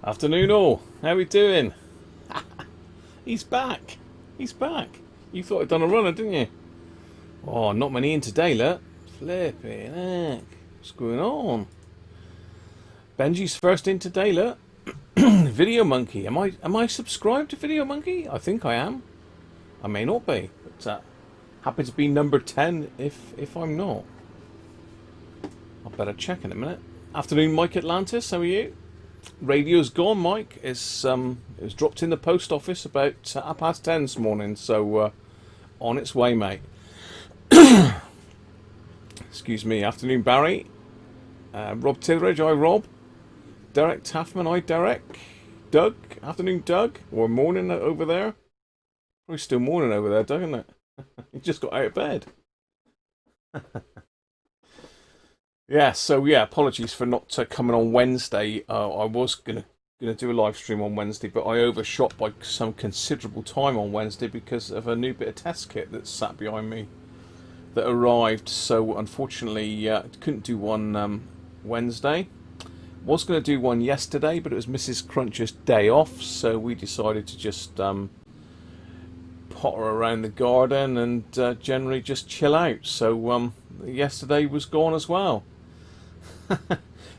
Afternoon all. How we doing? He's back. He's back. You thought I'd done a runner, didn't you? Oh, not many in today, look. Flipping heck. What's going on? Benji's first in today, look. Video Monkey. Am I subscribed to Video Monkey? I think I am. I may not be, but happy to be number 10 if I'm not. I better check in a minute. Afternoon, Mike Atlantis. How are you? Radio's gone, Mike. It was dropped in the post office about 10:30 this morning, so on its way, mate. Excuse me. Afternoon, Barry. Rob Titheridge. Hi, Rob. Derek Taffman. Hi, Derek. Doug. Afternoon, Doug. Or morning over there. Probably still morning over there, Doug, isn't it? You just got out of bed. Yeah, so yeah, apologies for not coming on Wednesday. I was gonna do a live stream on Wednesday, but I overshot by some considerable time on Wednesday because of a new bit of test kit that sat behind me that arrived. So unfortunately, couldn't do one Wednesday. Was going to do one yesterday, but it was Mrs. Cruncher's day off, so we decided to just potter around the garden and generally just chill out. So yesterday was gone as well.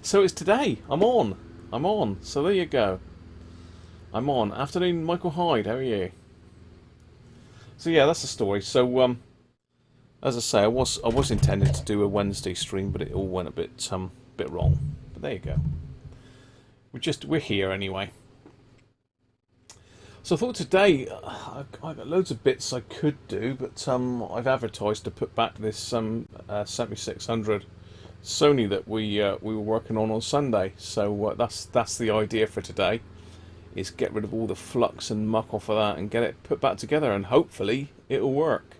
So it's today. I'm on. So there you go. I'm on. Afternoon, Michael Hyde. How are you? So yeah, that's the story. So as I say, I was intending to do a Wednesday stream, but it all went a bit wrong. But there you go. We're here anyway. So I thought today I got loads of bits I could do, but I've advertised to put back this 7600 Sony that we were working on Sunday. So that's the idea for today, is get rid of all the flux and muck off of that and get it put back together, and hopefully it'll work.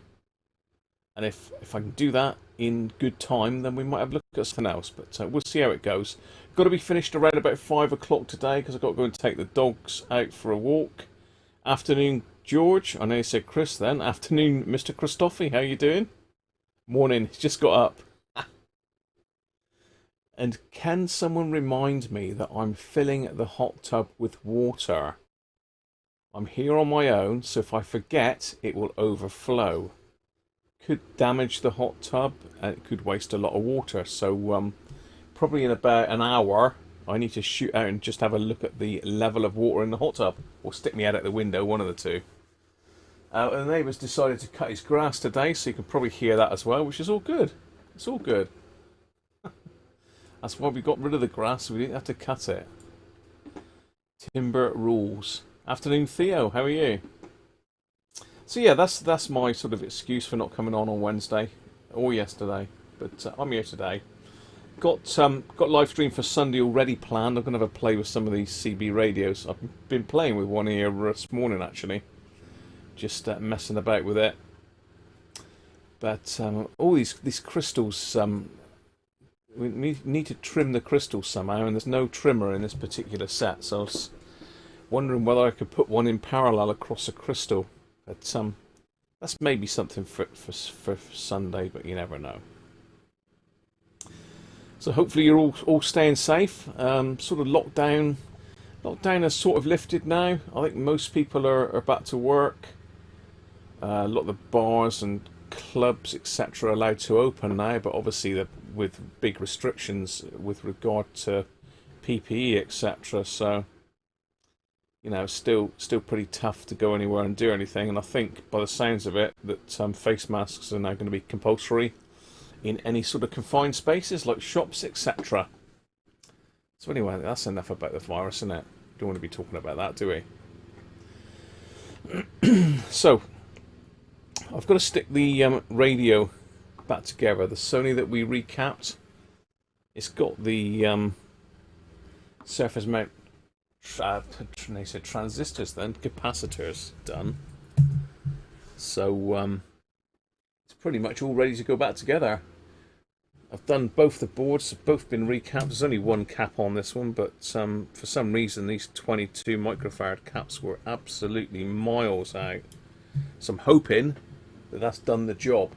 And if I can do that in good time, then we might have a look at something else. But we'll see how it goes. Got to be finished around about 5 o'clock today because I've got to go and take the dogs out for a walk. Afternoon, George. I know you said Chris then. Afternoon, Mr. Christophe. How you doing? Morning. Just got up. And can someone remind me that I'm filling the hot tub with water? I'm here on my own, so if I forget, it will overflow. Could damage the hot tub, and it could waste a lot of water. So probably in about an hour, I need to shoot out and just have a look at the level of water in the hot tub, or stick me out at the window, one of the two. And the neighbour's decided to cut his grass today, so you can probably hear that as well, which is all good. It's all good. That's why we got rid of the grass, so we didn't have to cut it. Timber rules. Afternoon, Theo. How are you? So yeah, that's my sort of excuse for not coming on Wednesday or yesterday, but I'm here today. Got live stream for Sunday already planned. I'm going to have a play with some of these CB radios. I've been playing with one here this morning actually, just messing about with it. But all these crystals, we need to trim the crystals somehow, and there's no trimmer in this particular set. So I was wondering whether I could put one in parallel across a crystal. But that's maybe something for Sunday, but you never know. So hopefully you're all staying safe. Sort of lockdown has sort of lifted now. I think most people are back to work. A lot of the bars and clubs, etc., are allowed to open now, but obviously with big restrictions with regard to PPE, etc. So you know, still pretty tough to go anywhere and do anything. And I think by the sounds of it that face masks are now going to be compulsory in any sort of confined spaces like shops, etc. So anyway, that's enough about the virus, isn't it? Don't want to be talking about that, do we? So I've got to stick the radio back together. The Sony that we recapped, it's got the surface mount they said transistors, then capacitors done. So it's pretty much all ready to go back together. I've done both the boards, have both been recapped. There's only one cap on this one, but for some reason these 22 microfarad caps were absolutely miles out. So I'm hoping that that's done the job.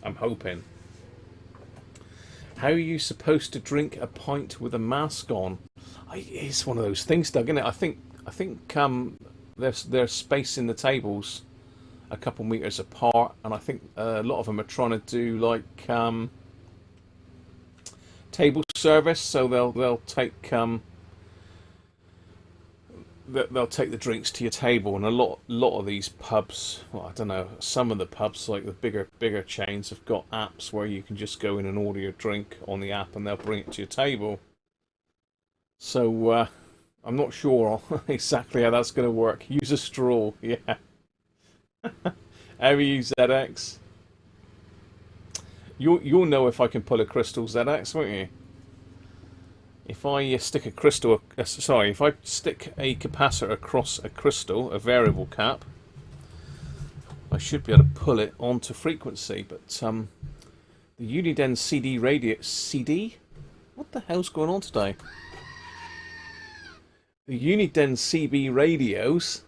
I'm hoping. How are you supposed to drink a pint with a mask on? It's one of those things, Doug, isn't it? I think there's space in the tables a couple meters apart, and I think a lot of them are trying to do like table service, so they'll take they'll take the drinks to your table, and a lot of these pubs, well, I don't know, some of the pubs like the bigger chains have got apps where you can just go in and order your drink on the app, and they'll bring it to your table. So I'm not sure exactly how that's going to work. Use a straw, yeah. How are you, ZX? You'll know if I can pull a crystal, ZX, won't you? If I stick a crystal, if I stick a capacitor across a crystal, a variable cap, I should be able to pull it onto frequency. But the Uniden CD radio CD, what the hell's going on today? The Uniden CB radios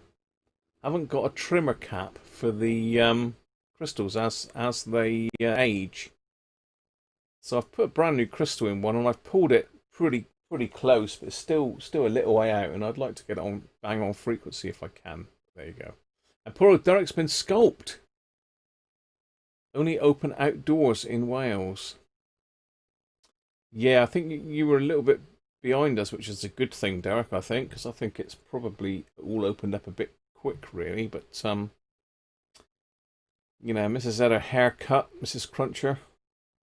haven't got a trimmer cap for the crystals as they age. So I've put a brand new crystal in one, and I've pulled it pretty close, but it's still a little way out, and I'd like to get it on bang on frequency if I can. There you go. And poor old Derek's been scalped. Only open outdoors in Wales. Yeah, I think you were a little bit behind us, which is a good thing, Derek, I think, because I think it's probably all opened up a bit quick, really. But you know, Mrs. had her hair cut, Mrs. Cruncher,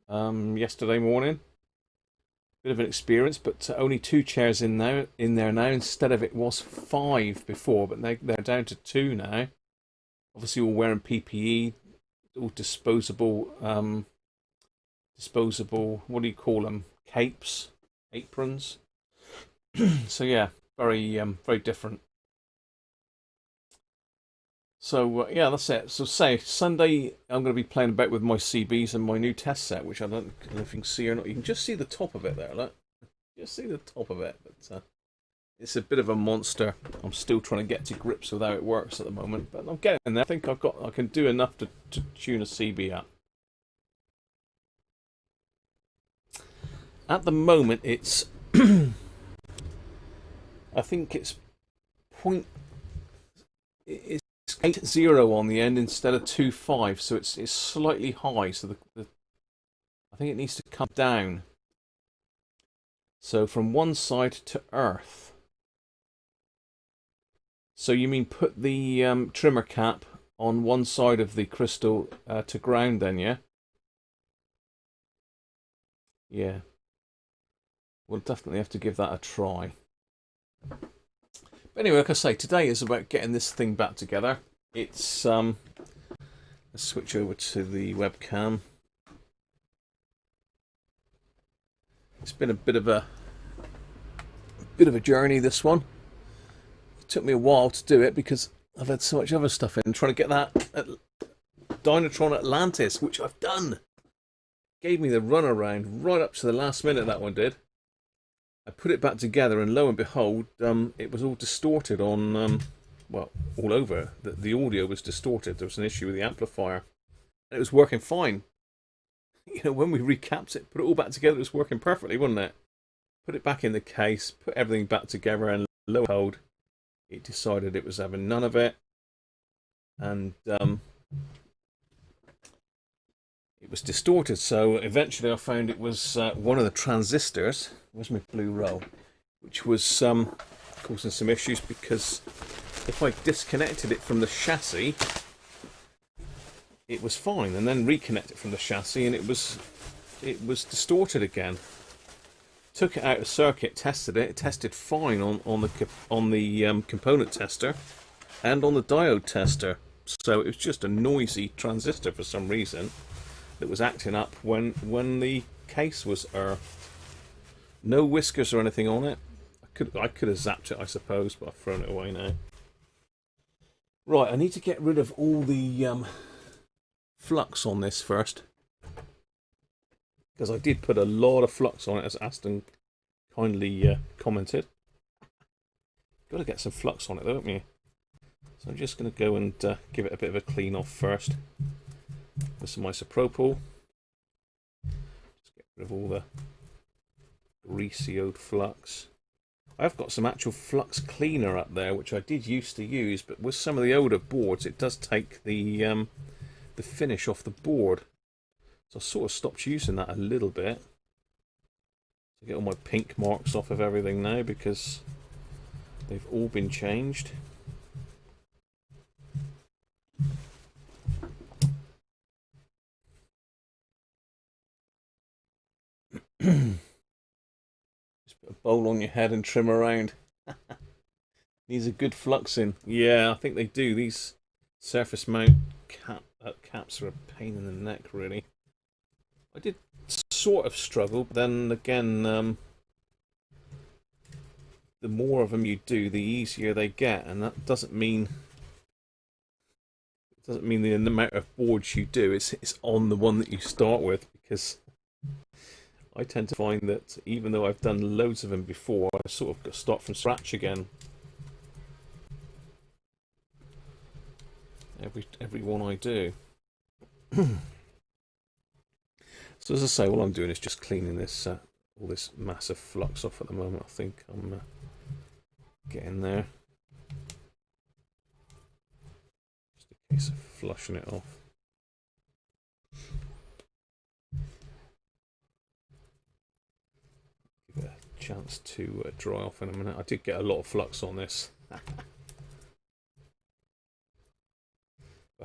yesterday morning. Bit of an experience, but only 2 chairs in there now. Instead of it was 5 before, but they're down to 2 now. Obviously, all wearing PPE, all disposable. What do you call them? Capes, aprons. So yeah, very different. So yeah, that's it. So say Sunday, I'm going to be playing about with my CBs and my new test set, which I don't know if you can see or not. You can just see the top of it there, look. Just see the top of it, but it's a bit of a monster. I'm still trying to get to grips with how it works at the moment, but I'm getting there. I think I can do enough to tune a CB up. At the moment, it's I think it's it's 80 on the end instead of 25, so it's slightly high. So I think it needs to come down. So from one side to earth. So you mean put the trimmer cap on one side of the crystal to ground, then, yeah? Yeah. We'll definitely have to give that a try. But anyway, like I say, today is about getting this thing back together. It's let's switch over to the webcam. It's been a bit of a journey, this one. It took me a while to do it because I've had so much other stuff in, trying to get that Dynatron Atlantis, which I've done. Gave me the runaround right up to the last minute, that one did. I put it back together, and lo and behold, it was all distorted on, well, all over. The audio was distorted. There was an issue with the amplifier, and it was working fine. You know, when we recapped it, put it all back together, it was working perfectly, wasn't it? Put it back in the case, put everything back together, and lo and behold, it decided it was having none of it, and it was distorted. So eventually I found it was one of the transistors. Where's my blue roll? Which was causing some issues, because if I disconnected it from the chassis, it was fine, and then reconnect it from the chassis, and it was distorted again. Took it out of circuit, tested it. It tested fine on the component tester and on the diode tester. So it was just a noisy transistor for some reason that was acting up when the case was earthed. No whiskers or anything on it. I could have zapped it, I suppose, but I've thrown it away now. Right, I need to get rid of all the flux on this first, because I did put a lot of flux on it, as Aston kindly commented. Got to get some flux on it, don't you? So I'm just going to go and give it a bit of a clean off first with some isopropyl. Just get rid of all the greasy old flux. I've got some actual flux cleaner up there, which I did used to use, but with some of the older boards, it does take the finish off the board. So I sort of stopped using that a little bit. To get all my pink marks off of everything now, because they've all been changed. Just put a bowl on your head and trim around. These are good fluxing. Yeah, I think they do. These surface mount caps are a pain in the neck, really. I did sort of struggle, but then again, the more of them you do, the easier they get, and that doesn't mean the amount of boards you do. It's on the one that you start with, because I tend to find that even though I've done loads of them before, I sort of got to start from scratch again. Every one I do. So as I say, all I'm doing is just cleaning this all this massive flux off at the moment. I think I'm getting there. Just a case of flushing it off. Give it a chance to dry off in a minute. I did get a lot of flux on this. But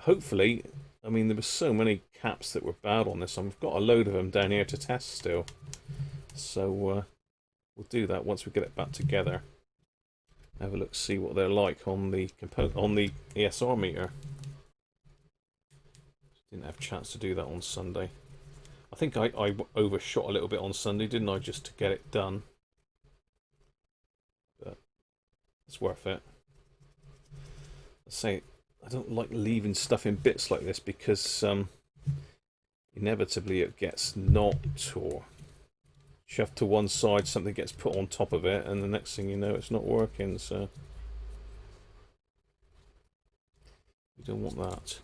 hopefully, I mean, there were so many caps that were bad on this. I've got a load of them down here to test still. So we'll do that once we get it back together. Have a look, see what they're like on the ESR meter. Didn't have a chance to do that on Sunday. I think I overshot a little bit on Sunday, didn't I, just to get it done. But it's worth it. I say, I don't like leaving stuff in bits like this, because inevitably it gets knocked or shoved to one side, something gets put on top of it, and the next thing you know, it's not working. So you don't want that.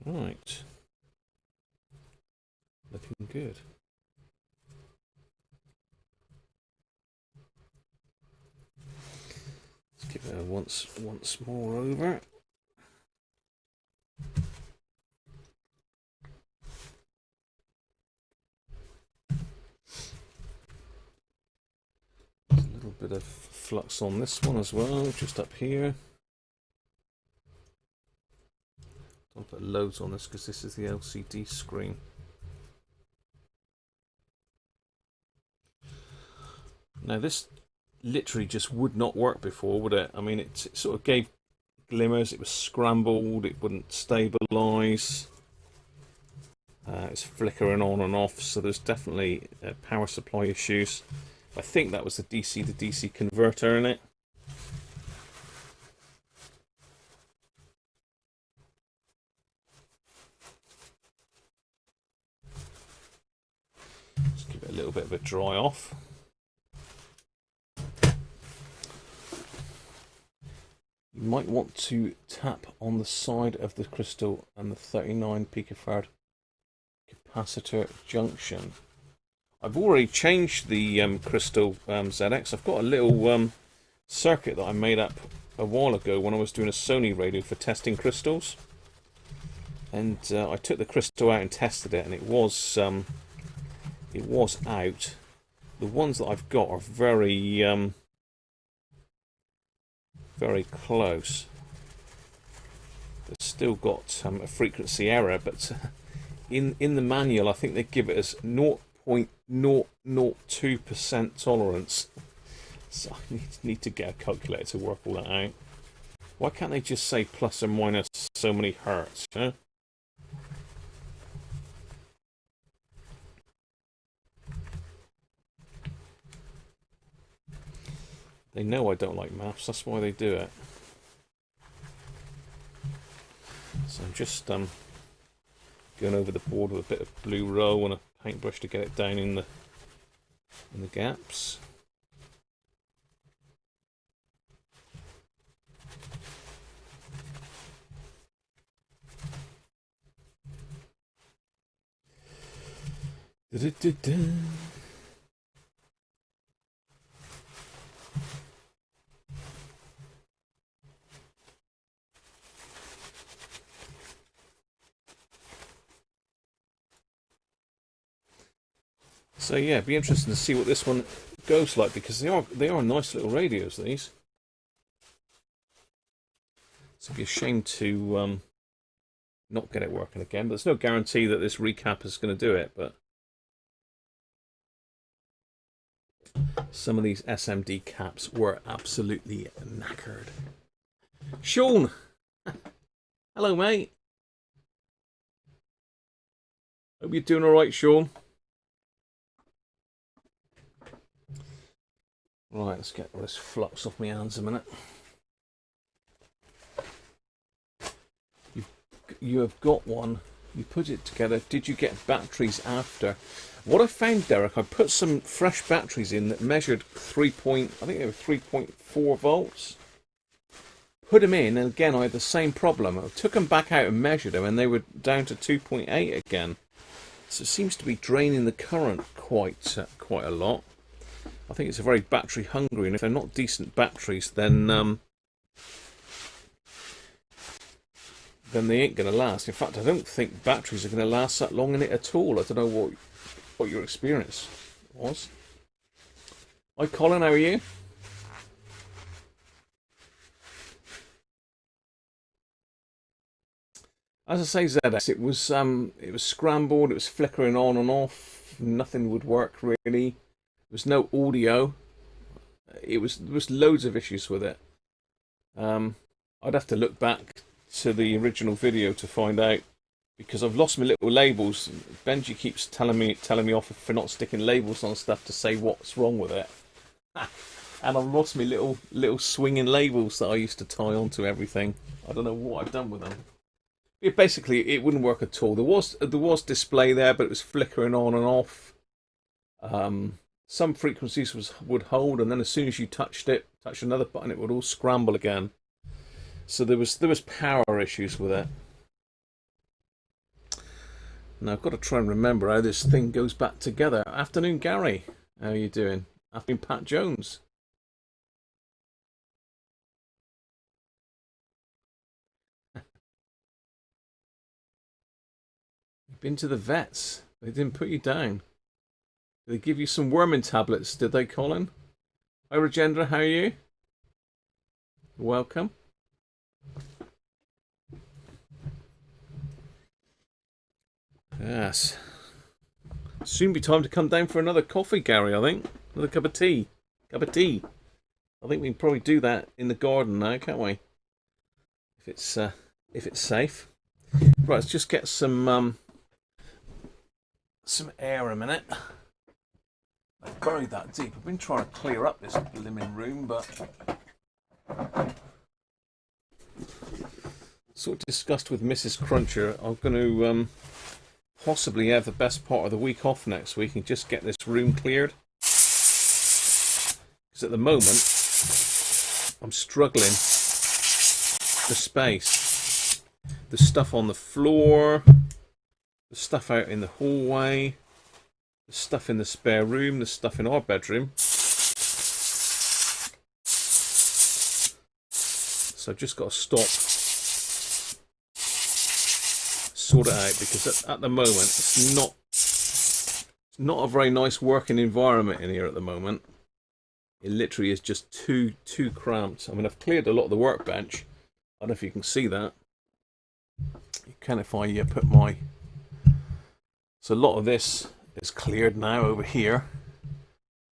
Right, looking good. Let's give it a once more over. There's a little bit of flux on this one as well, just up here. Don't put loads on this because this is the LCD screen. Now this literally just would not work before, would it? I mean, it sort of gave glimmers, it was scrambled, it wouldn't stabilise. It's flickering on and off, so there's definitely power supply issues. I think that was the DC to DC converter in it. Just give it a little bit of a dry off. You might want to tap on the side of the crystal and the 39 picofarad capacitor junction. I've already changed the crystal ZX. I've got a little circuit that I made up a while ago when I was doing a Sony radio for testing crystals. And I took the crystal out and tested it, and it was out. The ones that I've got are very close. They've still got a frequency error, but in the manual I think they give it as 0.002% tolerance. So I need to get a calculator to work all that out. Why can't they just say plus or minus so many hertz, huh? They know I don't like maths, that's why they do it. So I'm just going over the board with a bit of blue roll and a paintbrush to get it down in the gaps. Da-da-da-da. So yeah, it'd be interesting to see what this one goes like, because they are nice little radios, these. So it'd be a shame to not get it working again, but there's no guarantee that this recap is going to do it. But some of these SMD caps were absolutely knackered. Sean, hello mate. Hope you're doing all right, Sean. Right, let's get this flux off my hands a minute. You have got one. You put it together. Did you get batteries after? What I found, Derek, I put some fresh batteries in that measured I think they were 3.4 volts. Put them in, and again I had the same problem. I took them back out and measured them, and they were down to 2.8 again. So it seems to be draining the current quite a lot. I think it's a very battery hungry, and if they're not decent batteries, then they ain't going to last. In fact, I don't think batteries are going to last that long in it at all. I don't know what your experience was. Hi Colin, how are you? As I say, ZS, it was scrambled, it was flickering on and off, nothing would work really. There was no audio. There was loads of issues with it. I'd have to look back to the original video to find out, because I've lost my little labels. Benji keeps telling me off for not sticking labels on stuff to say what's wrong with it. And I've lost my little swinging labels that I used to tie onto everything. I don't know what I've done with them. Basically, it wouldn't work at all. There was display there, but it was flickering on and off. Some frequencies would hold, and then as soon as you touch another button, it would all scramble again. So there was power issues with it. Now I've got to try and remember how this thing goes back together. Afternoon, Gary. How are you doing? Afternoon, Pat Jones. You've been to the vets. They didn't put you down. Did they give you some worming tablets, did they, Colin? Hi, Regendra, how are you? Welcome. Yes. Soon be time to come down for another coffee, Gary, I think. Another cup of tea. I think we can probably do that in the garden now, can't we? If it's safe. Right, let's just get some air a minute. I buried that deep. I've been trying to clear up this blimmin' room, but sort of discussed with Mrs. Cruncher, I'm going to possibly have the best part of the week off next week and just get this room cleared. Because at the moment, I'm struggling for space. The stuff on the floor, the stuff out in the hallway, the stuff in the spare room, the stuff in our bedroom. So I've just got to stop, sort it out, because at the moment it's not a very nice working environment in here at the moment. It literally is just too cramped. I mean, I've cleared a lot of the workbench. I don't know if you can see that. You can if I put my... So a lot of this is cleared now over here.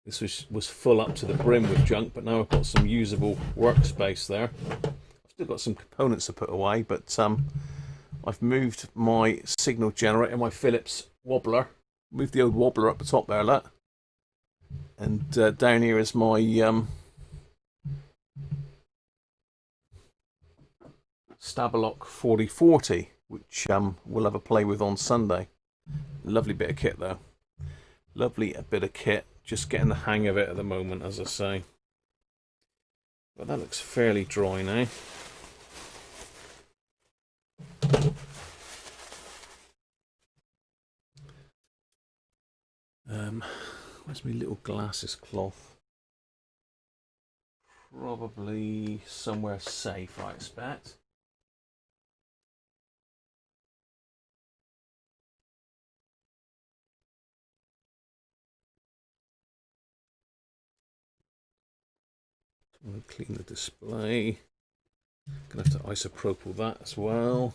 This was full up to the brim with junk, but now I've got some usable workspace there. I've still got some components to put away, but I've moved my signal generator, my Philips wobbler. Moved the old wobbler up the top there, look. And down here is my Stabilok 4040, which we'll have a play with on Sunday. Lovely bit of kit though. Lovely bit of kit. Just getting the hang of it at the moment, as I say. But that looks fairly dry now. Where's my little glasses cloth? Probably somewhere safe, I expect. I'm going to clean the display. Gonna have to isopropyl that as well.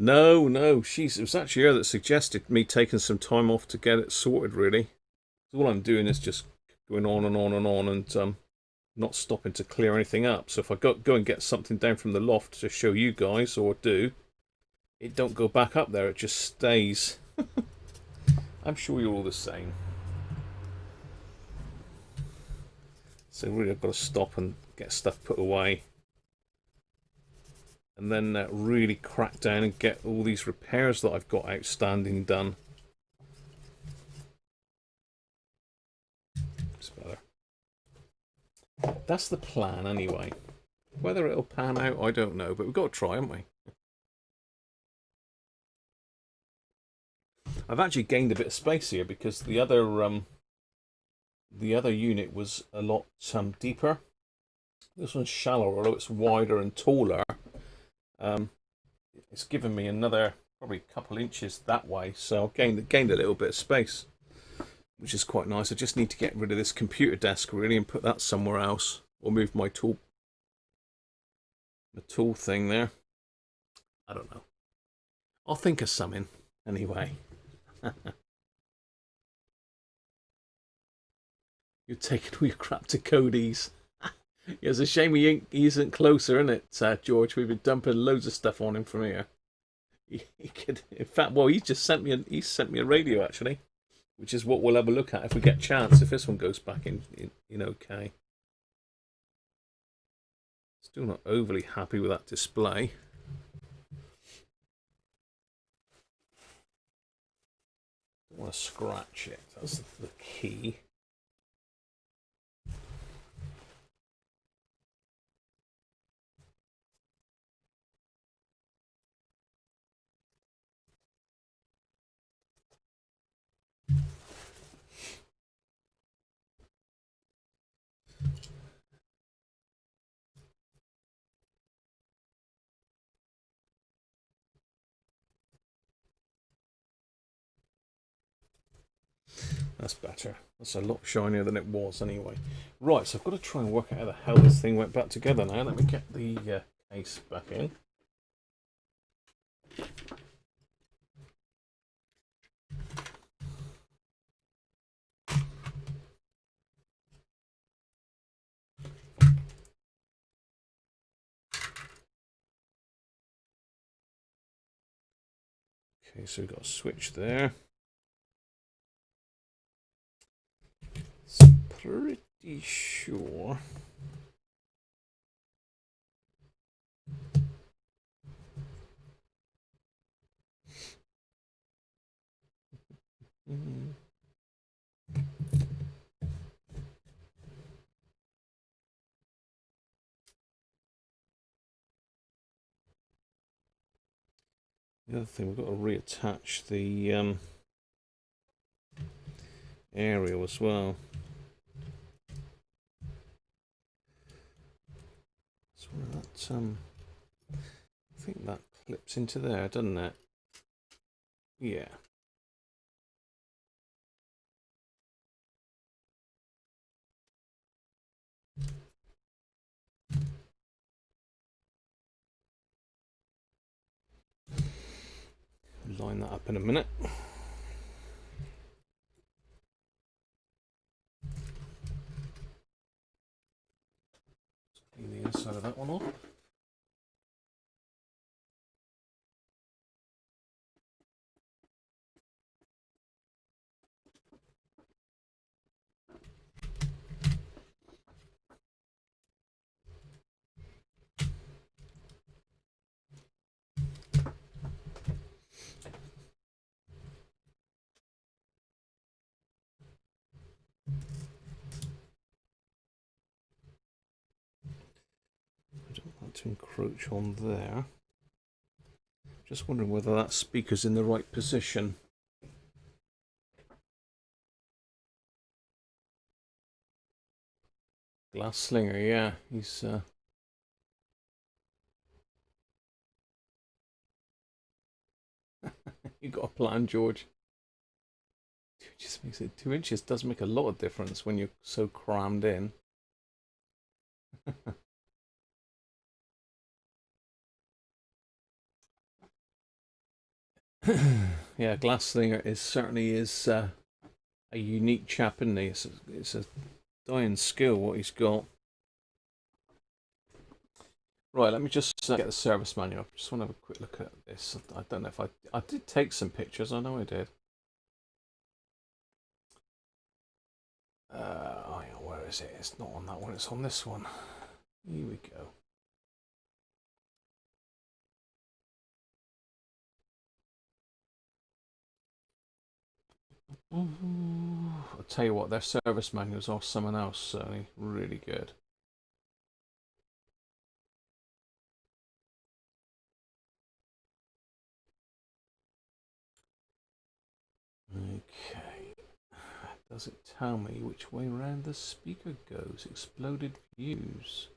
No, it was actually her that suggested me taking some time off to get it sorted, really. So all I'm doing is just going on and on and on and not stopping to clear anything up. So if I go and get something down from the loft to show you guys, or do, it don't go back up there, it just stays. I'm sure you're all the same. So really I've got to stop and get stuff put away. And then really crack down and get all these repairs that I've got outstanding done. It's better. That's the plan anyway. Whether it'll pan out, I don't know, but we've got to try, haven't we? I've actually gained a bit of space here because the other unit was a lot deeper. This one's shallower, although it's wider and taller. It's given me another probably a couple inches that way, so I've gained a little bit of space, which is quite nice. I just need to get rid of this computer desk really and put that somewhere else, or move my tool thing there. I don't know. I'll think of something anyway. You're taking all your crap to Cody's. It's a shame he isn't closer, isn't it, George? We've been dumping loads of stuff on him from here. He could, in fact, well, he's sent me a radio actually, which is what we'll have a look at if we get a chance. If this one goes back in okay. Still not overly happy with that display. Don't want to scratch it. That's the key. That's better. That's a lot shinier than it was anyway. Right, so I've got to try and work out how the hell this thing went back together now. Let me get the case back in. Okay, so we've got a switch there. Pretty sure. The other thing, we've got to reattach the aerial as well. So that I think that clips into there, doesn't it? Yeah. Line that up in a minute. Clean the inside of that one off. to encroach on there. Just wondering whether that speaker's in the right position. Glass Slinger, yeah, he's you got a plan, George. 2 inches makes it 2 inches does make a lot of difference when you're so crammed in. Yeah, Glass Slinger is certainly a unique chap, isn't he? It's a dying skill what he's got. Right, let me just get the service manual. I just want to have a quick look at this. I don't know if I did take some pictures. I know I did. Oh yeah, where is it? It's not on that one. It's on this one. Here we go. I'll tell you what, their service manuals are someone else, certainly really good. Okay, does it tell me which way around the speaker goes? Exploded fuse.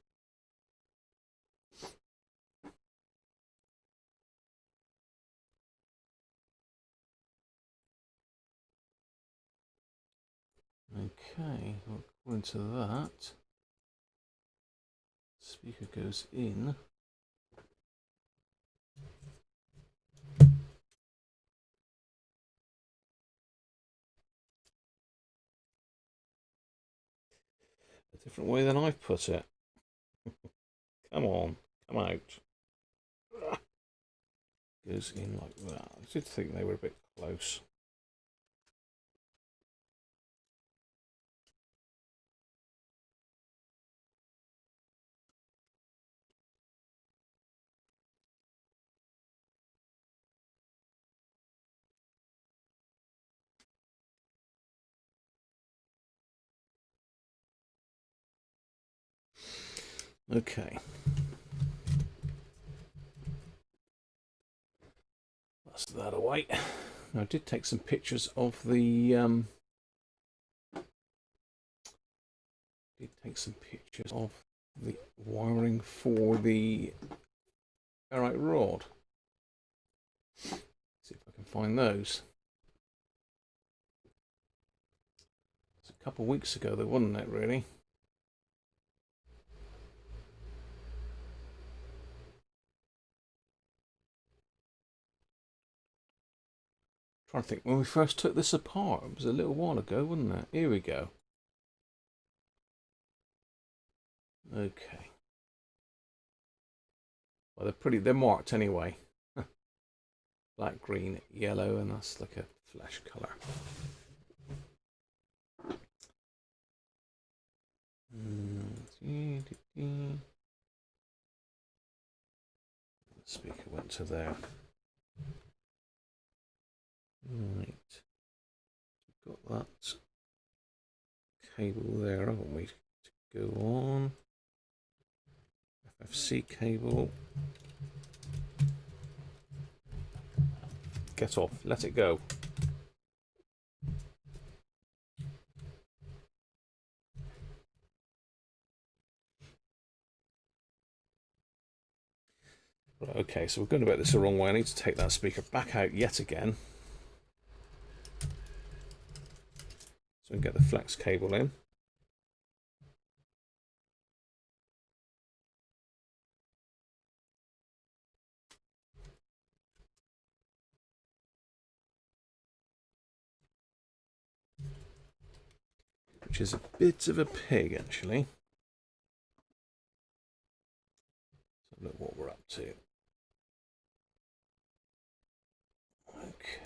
Okay, well, according to that, speaker goes in. A different way than I've put it. Come on, come out. Goes in like that. I did think they were a bit close. Okay. That's that away. Now, I did take some pictures of the wiring for the ferrite rod. See if I can find those. It's a couple of weeks ago, though, wasn't it? Really. Trying to think when we first took this apart. It was a little while ago, wasn't it? Here we go. Okay. Well, they're marked anyway. Black, green, yellow, and that's like a flesh colour. The speaker went to there. Right. We've got that cable there, haven't we? To go on. FFC cable. Get off. Let it go. Right, okay, so we're going about this the wrong way. I need to take that speaker back out yet again. So we can get the flex cable in. Which is a bit of a pig, actually. So look what we're up to. Okay.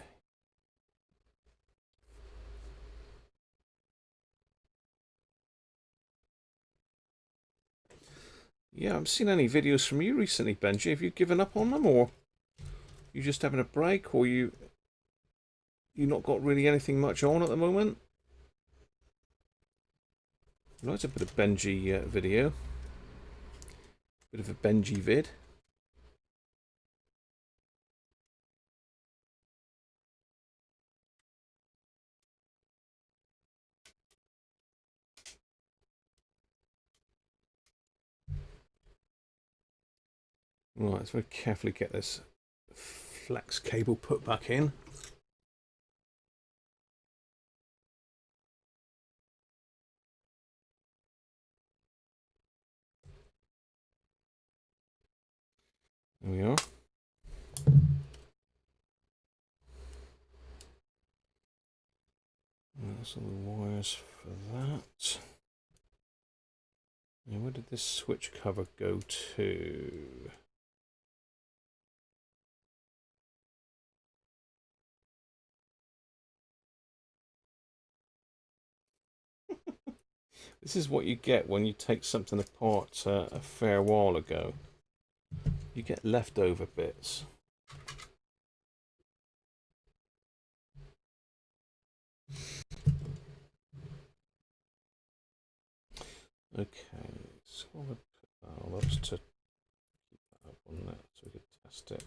Yeah, I haven't seen any videos from you recently, Benji. Have you given up on them, or you just having a break, or you not got really anything much on at the moment? Right, a bit of Benji video. Bit of a Benji vid. Right, let's very carefully get this flex cable put back in. There we are. That's all the wires for that. Now, where did this switch cover go to? This is what you get when you take something apart a fair while ago. You get leftover bits. Okay, so I'll put that's to keep that up on that so we could test it.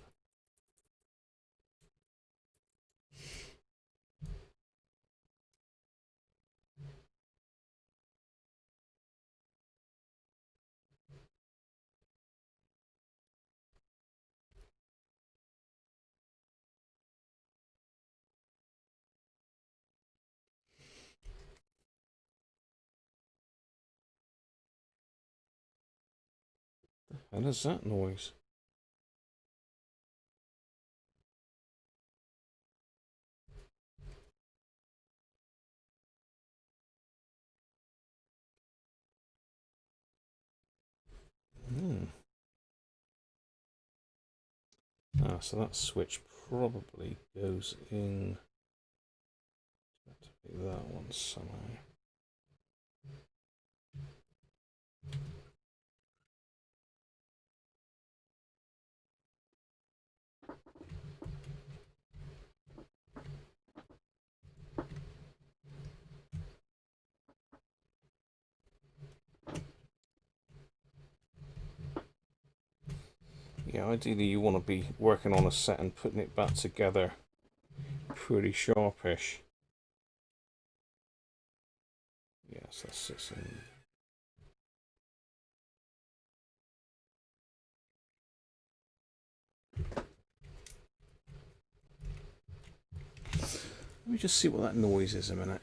What is that noise? So that switch probably goes in to be that one somehow. Yeah, ideally you want to be working on a set and putting it back together pretty sharpish. Yes, that's it. Let me just see what that noise is a minute.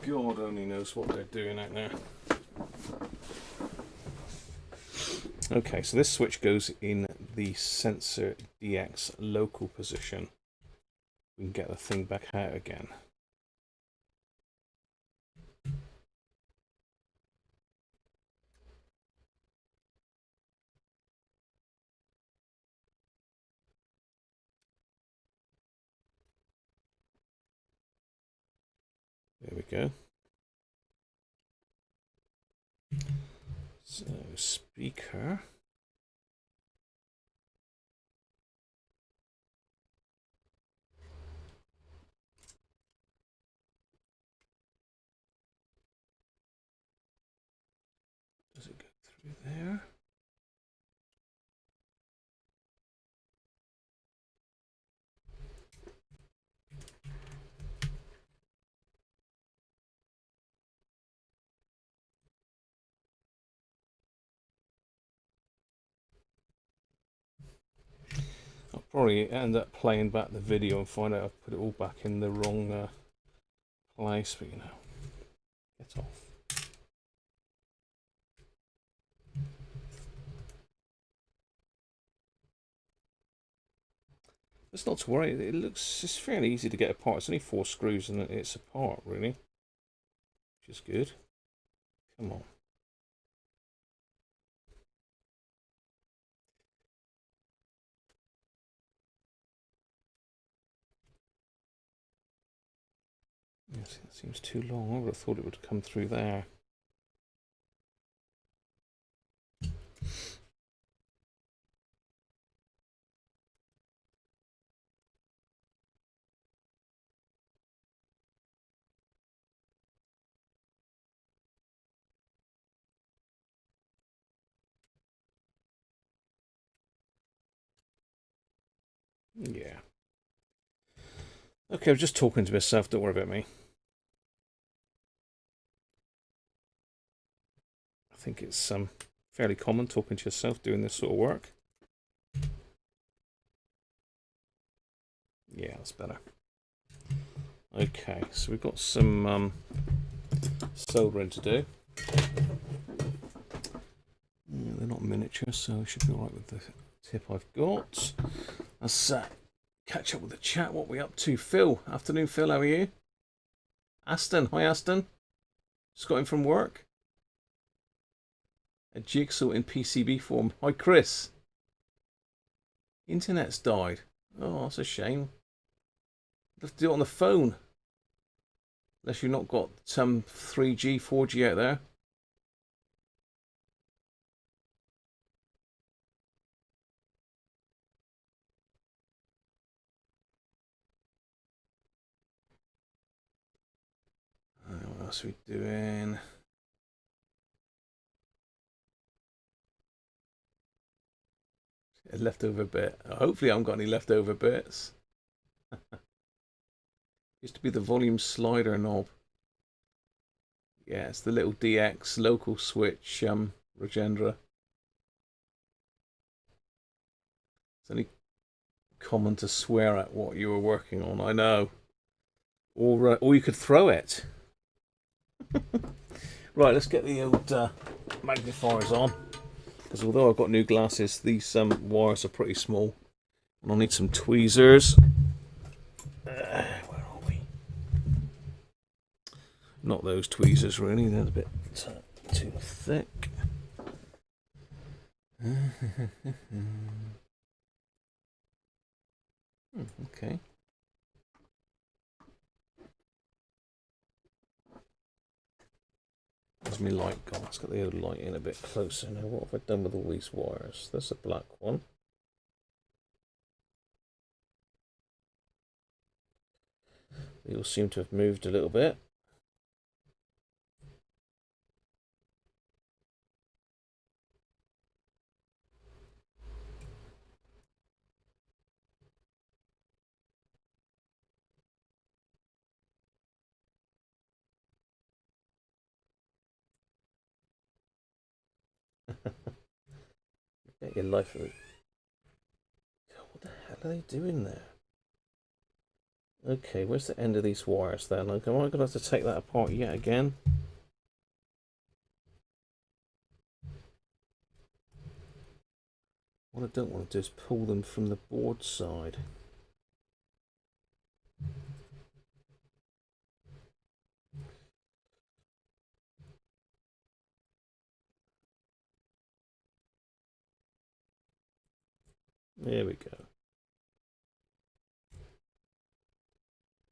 God only knows what they're doing out there. Okay, so this switch goes in the sensor DX local position. We can get the thing back out again. There we go. So, speaker. Does it go through there? I'll probably end up playing back the video and find out I've put it all back in the wrong place, but you know, get off. It's not to worry, it's fairly easy to get apart. It's only 4 screws and it's apart, really. Which is good. Come on. Yes, that seems too long. I would have thought it would come through there. Yeah. Okay, I'm just talking to myself. Don't worry about me. I think it's fairly common talking to yourself doing this sort of work. Yeah, that's better. Okay, so we've got some soldering to do. Yeah, they're not miniature, so I should be alright with the tip I've got. Let's catch up with the chat. What are we up to? Phil. Afternoon, Phil. How are you? Aston. Hi, Aston. Just got in from work. A jigsaw in PCB form. Hi, Chris. Internet's died. Oh, that's a shame. You have to do it on the phone. Unless you've not got some 3G, 4G out there. What else are we doing? A leftover bit. Hopefully I haven't got any leftover bits. Used to be the volume slider knob. Yeah, it's the little DX local switch Regendra. It's only common to swear at what you were working on, I know. Or you could throw it. Right, let's get the old magnifiers on. Because although I've got new glasses, these wires are pretty small. And I'll need some tweezers. Where are we? Not those tweezers, really. They're a bit too thick. Okay. Where's my light gone? Let's get the old light in a bit closer now. What have I done with all these wires? There's a black one. They all seem to have moved a little bit. Get your life. What the hell are they doing there? Okay, where's the end of these wires then? Like, am I going to have to take that apart yet again? What I don't want to do is pull them from the board side. There we go.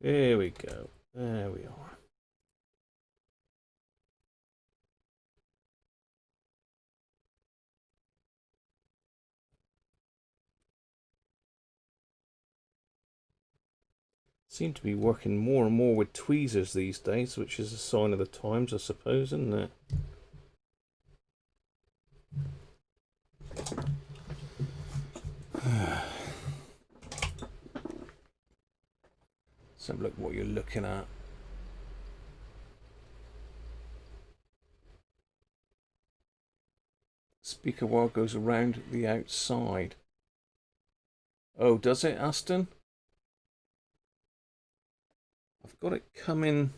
There we go. There we are. Seem to be working more and more with tweezers these days, which is a sign of the times, I suppose, isn't it? So look what you're looking at. Speaker wire goes around the outside. Oh, does it, Aston? I've got it coming.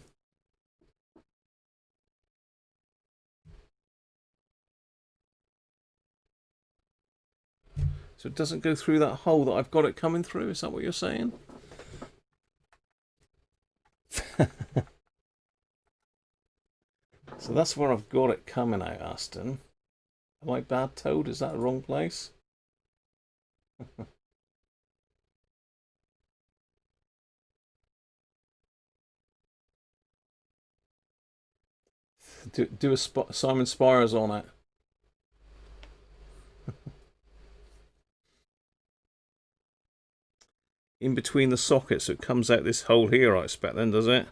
So it doesn't go through that hole that I've got it coming through? Is that what you're saying? So that's where I've got it coming out, Aston. Am I bad toad? Is that the wrong place? do a Simon Spires on it. In between the sockets, so it comes out this hole here, I expect then, does it?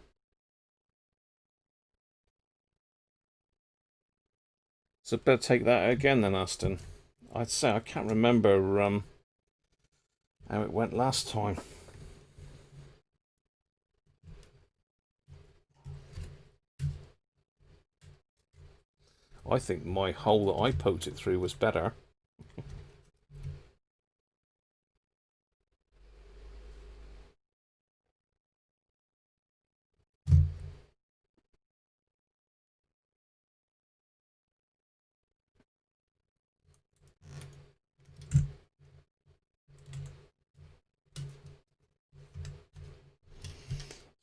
So better take that again then, Aston. I'd say I can't remember how it went last time. I think my hole that I poked it through was better.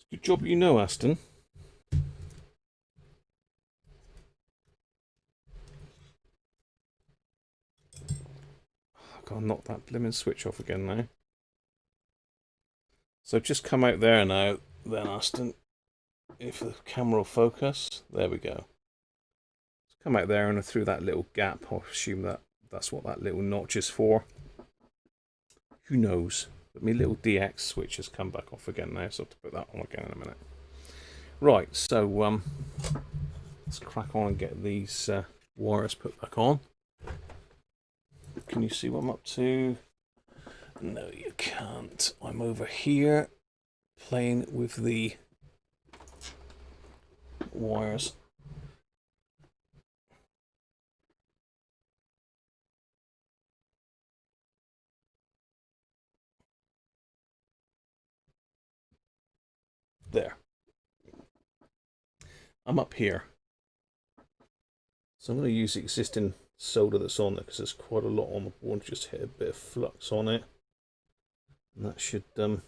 Good job, you know, Aston. I've got to knock that blimmin' switch off again now. So just come out there now, then, Aston. If the camera will focus, there we go. Just come out there and through that little gap. I assume that's what that little notch is for. Who knows? But my little DX switch has come back off again now, so I have to put that on again in a minute. Right, so let's crack on and get these wires put back on. Can you see what I'm up to? No, you can't. I'm over here playing with the wires. There. I'm up here. So I'm going to use the existing solder that's on there because there's quite a lot on the board. Just hit a bit of flux on it. And that should get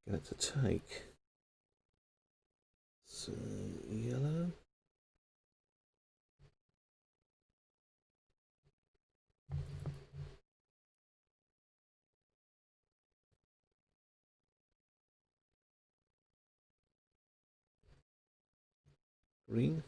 it to take. So, yellow. Green.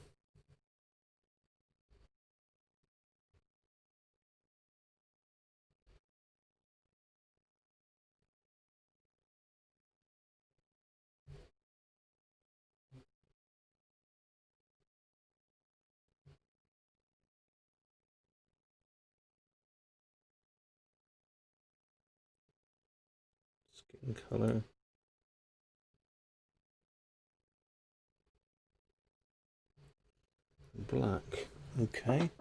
Skin color. Black. Okay.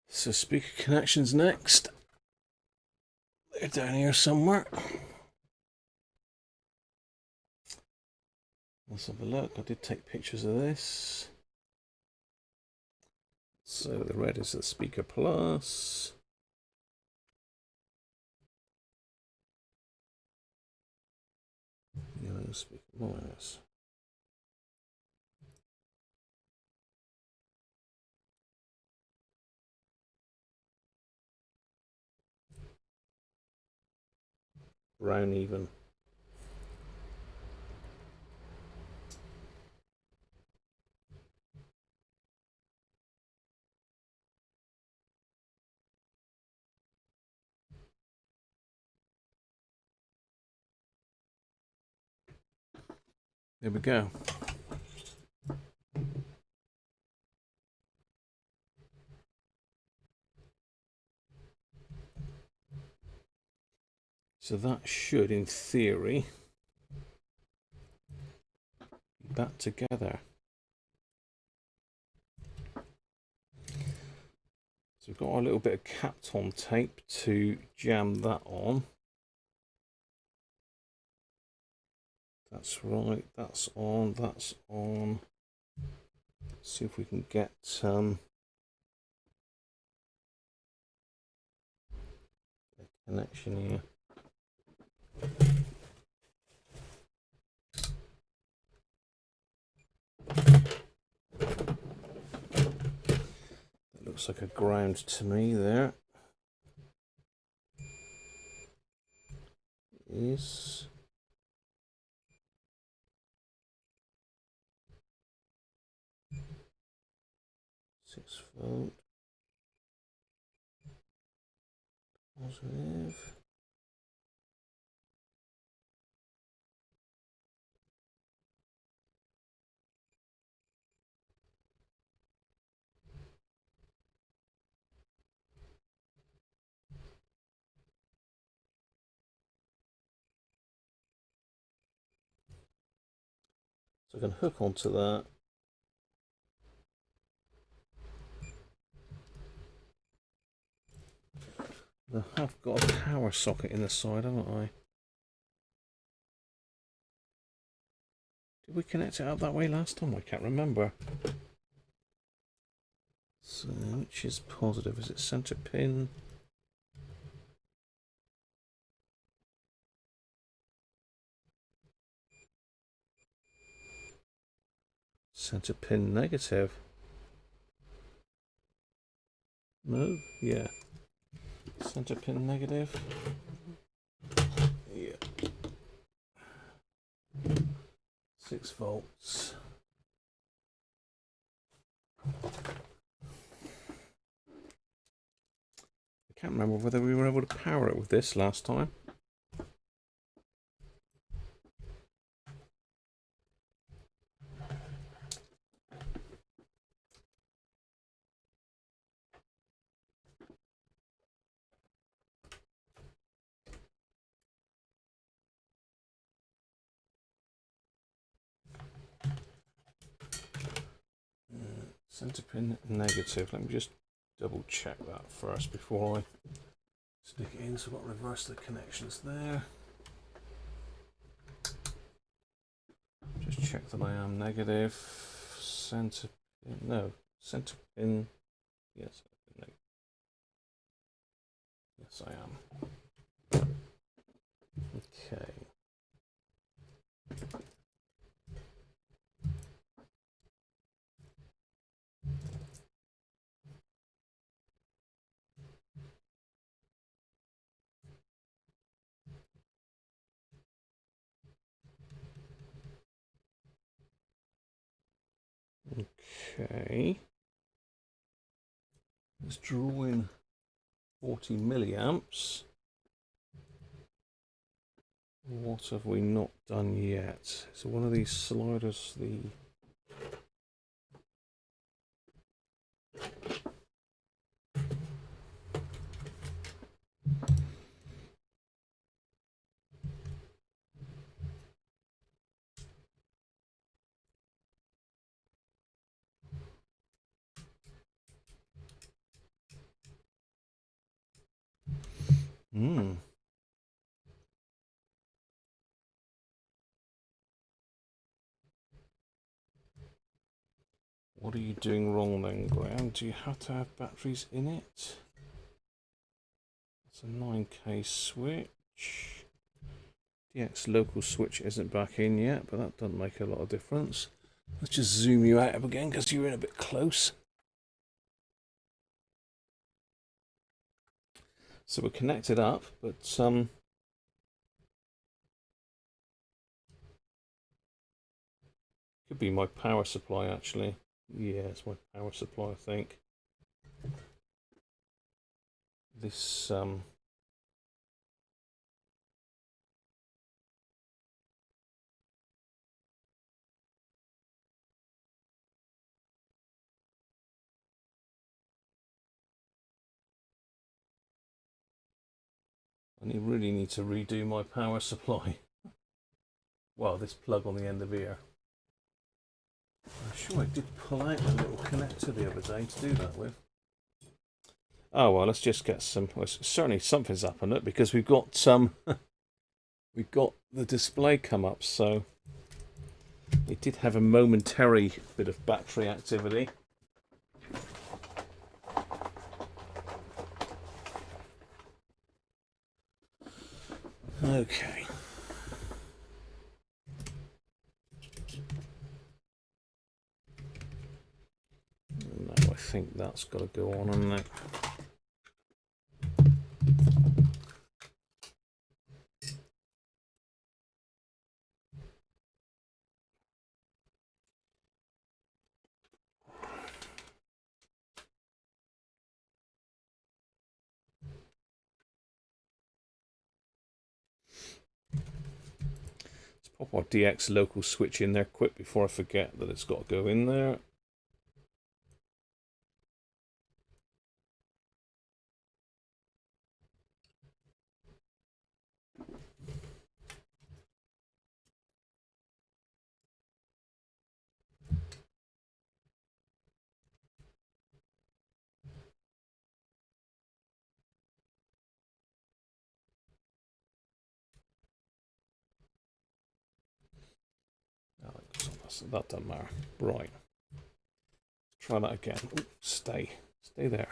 So speaker connections next. They're down here somewhere. Let's have a look. I did take pictures of this. So the red is the speaker plus. Yellow speaker minus. Brown even. There we go. So that should, in theory, be back together. So we've got a little bit of Kapton tape to jam that on. That's right, that's on, that's on. Let's see if we can get a connection here. That looks like a ground to me there. Is 6 volt. Positive. So I can hook onto that. I have got a power socket in the side, haven't I? Did we connect it out that way last time? I can't remember. So which is positive? Is it center pin? Center pin negative. No? Yeah. Center pin negative. Yeah. 6 volts. I can't remember whether we were able to power it with this last time. Center pin negative. Let me just double check that first before I stick it in. So I've got to reverse the connections there. Just check that I am negative. Center pin, no, center pin, yes, yes I am. Okay. Okay. Let's draw in 40 milliamps. What have we not done yet? So one of these sliders, the What are you doing wrong then, Graham? Do you have to have batteries in it? It's a 9K switch. DX local switch isn't back in yet, but that doesn't make a lot of difference. Let's just zoom you out again because you're in a bit close. So we're connected up, but could be my power supply actually. Yeah, it's my power supply, I think. This I really need to redo my power supply. Well, this plug on the end of here. I'm sure I did pull out a little connector the other day to do that with. Oh well, let's just get some. Well, certainly something's up on it because we've got we've got the display come up, so it did have a momentary bit of battery activity. Okay. No, I think that's got to go on, hasn't it? Let's pop our DX local switch in there quick before I forget that it's got to go in there. that doesn't matter. Right. Try that again. Ooh, stay there.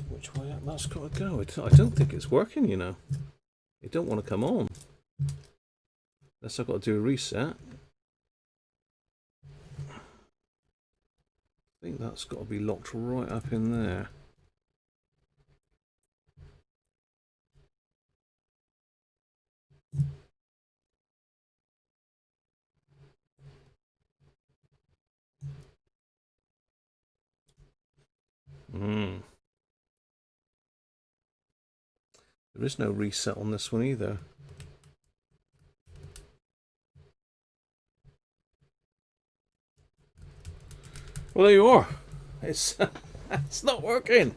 Which way that's got to go? I don't think it's working, you know. It don't want to come on. Unless I've got to do a reset. I think that's got to be locked right up in there. There is no reset on this one either. Well, there you are. It's it's not working.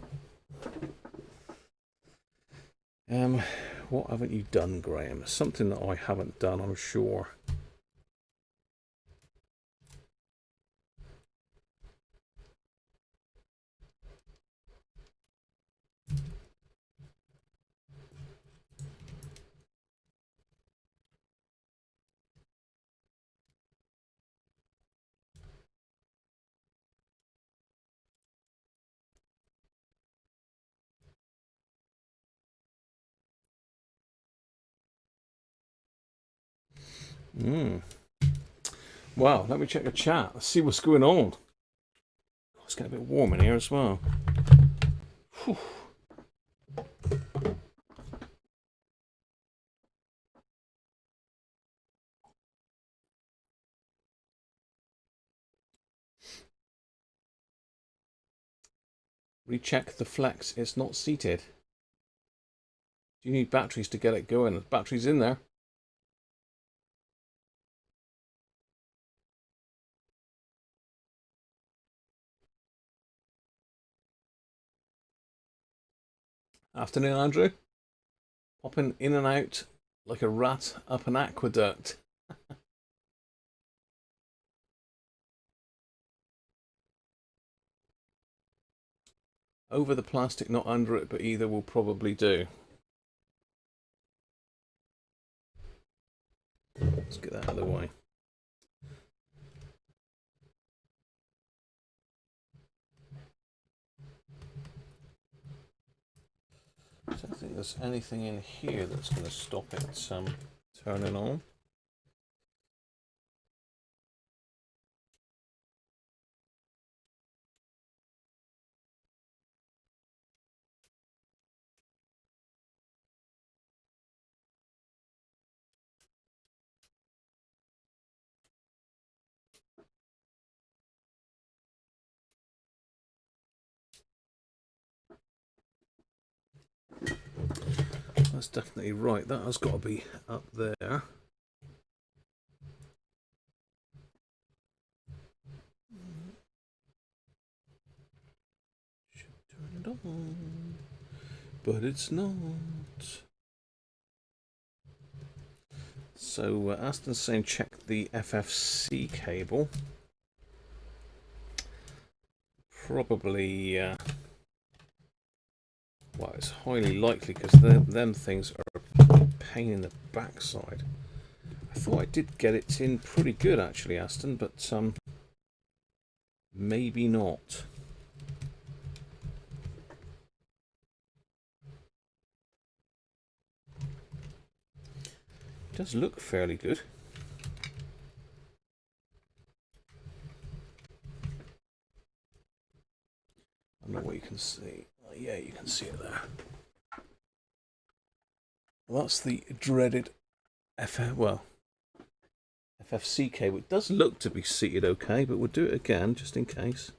What haven't you done, Graham? Something that I haven't done, I'm sure. Wow, let me check the chat. Let's see what's going on. Oh, it's getting a bit warm in here as well. Whew. Recheck the flex. It's not seated. Do you need batteries to get it going? There's batteries in there. Afternoon, Andrew. Popping in and out like a rat up an aqueduct. Over the plastic, not under it, but either will probably do. Let's get that out of the way. I don't think there's anything in here that's going to stop it turning on. That's definitely right. That has got to be up there. Should turn it on, but it's not. So Aston's saying check the FFC cable. Probably. Well, it's highly likely because them things are a pain in the backside. I thought I did get it in pretty good actually, Aston, but maybe not. It does look fairly good. I don't know what you can see. Yeah, you can see it there. Well, that's the dreaded FFC cable. It does look to be seated okay, but we'll do it again just in case.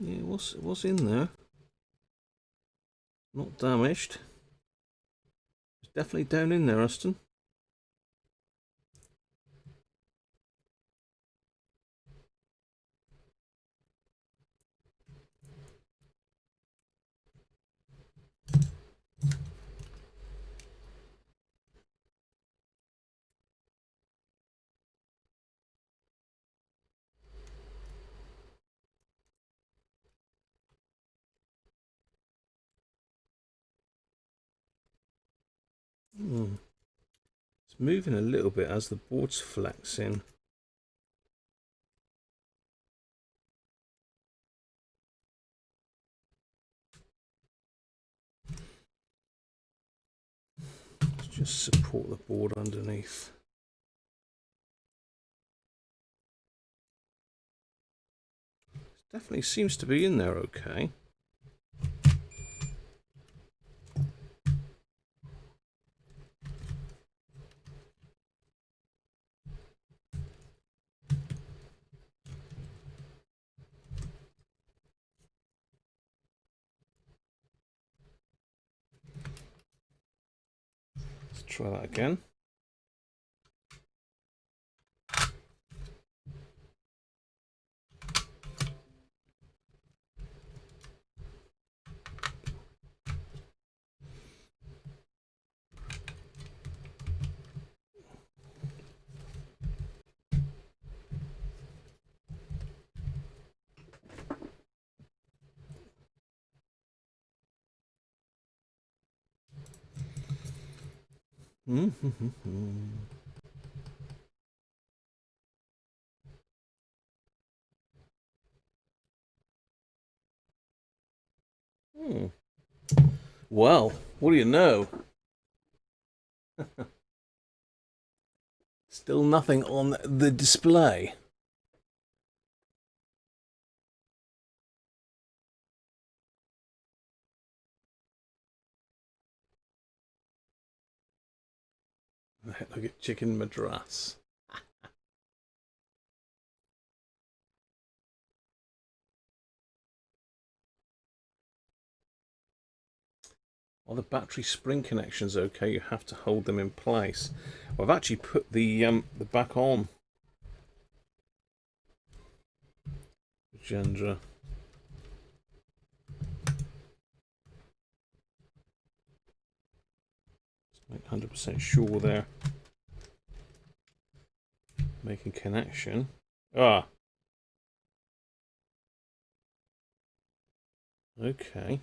Yeah, it was in there. Not damaged. It's definitely down in there, Aston. It's moving a little bit as the board's flexing. Let's just support the board underneath. It definitely seems to be in there okay. Let's try that again. Well, what do you know? Still nothing on the display. Look at Chicken Madras. While the battery spring connection's okay, you have to hold them in place. Well, I've actually put the back on. Gendra. 100% sure there. Making connection. Ah. Okay.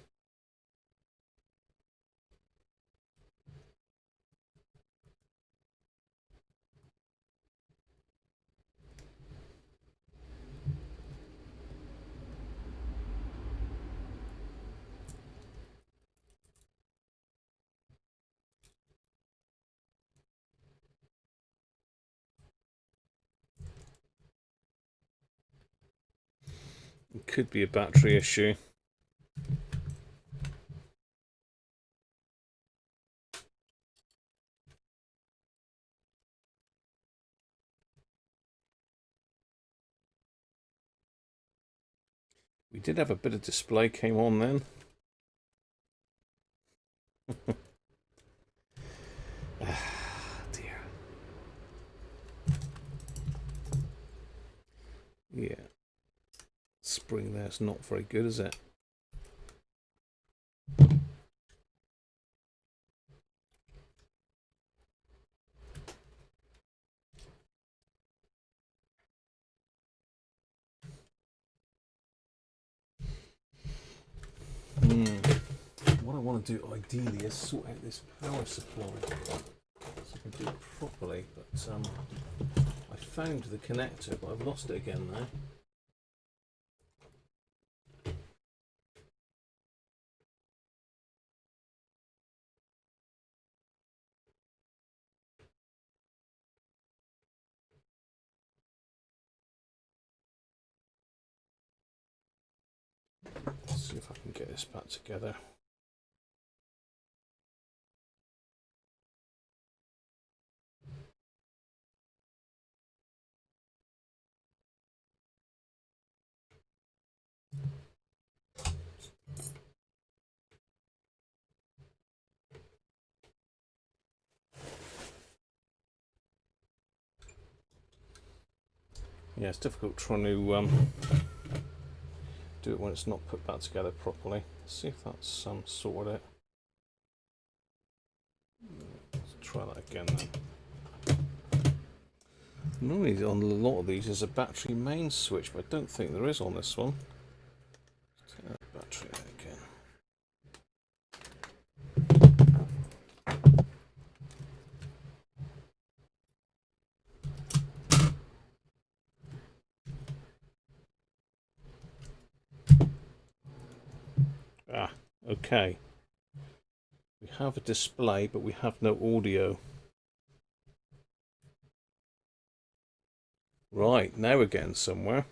It could be a battery issue. We did have a bit of display came on then. Dear. Yeah. Spring there's not very good, is it? What I want to do ideally is sort out this power supply so I can do it properly, but I found the connector, but I've lost it again now. Let's see if I can get this back together. Yeah, it's difficult trying to do it when it's not put back together properly. Let's see if that's sorted it. Let's try that again then. Normally on a lot of these is a battery main switch, but I don't think there is on this one. Let's take that battery out again. Okay. We have a display, but we have no audio. Right, now we're getting somewhere.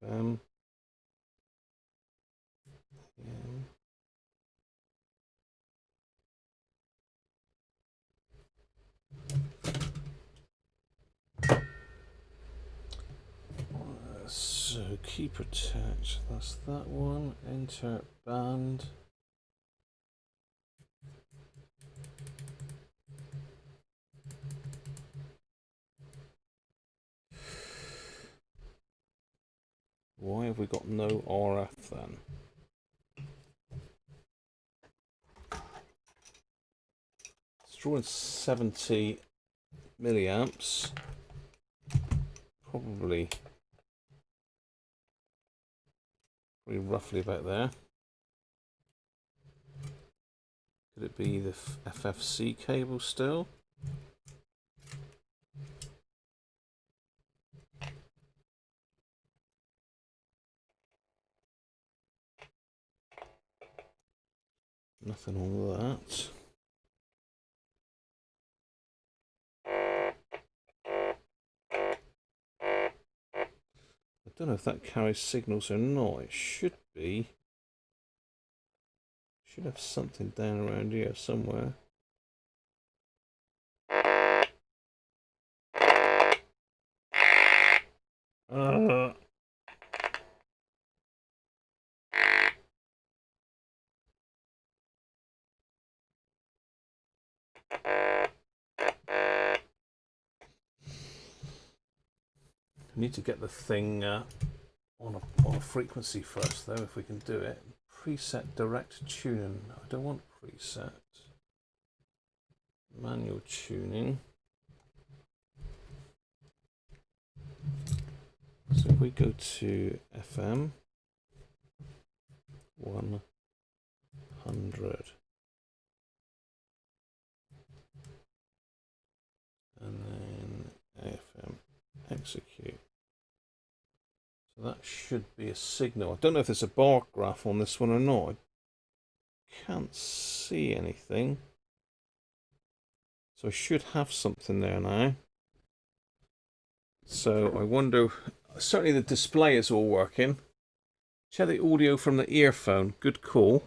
FM. Yeah. So key protect, that's that one. Enter band. Why have we got no RF then? It's drawing 70 milliamps. Probably roughly about there. Could it be the FFC cable still? Nothing on that. I don't know if that carries signals or not. It should be. Should have something down around here somewhere. We need to get the thing on a frequency first, though, if we can do it. Preset direct tuning. I don't want preset. Manual tuning. So if we go to FM 100 and then FM execute. So that should be a signal. I don't know if there's a bar graph on this one or not. I can't see anything. So I should have something there now. So I wonder, certainly the display is all working. Check the audio from the earphone. Good call.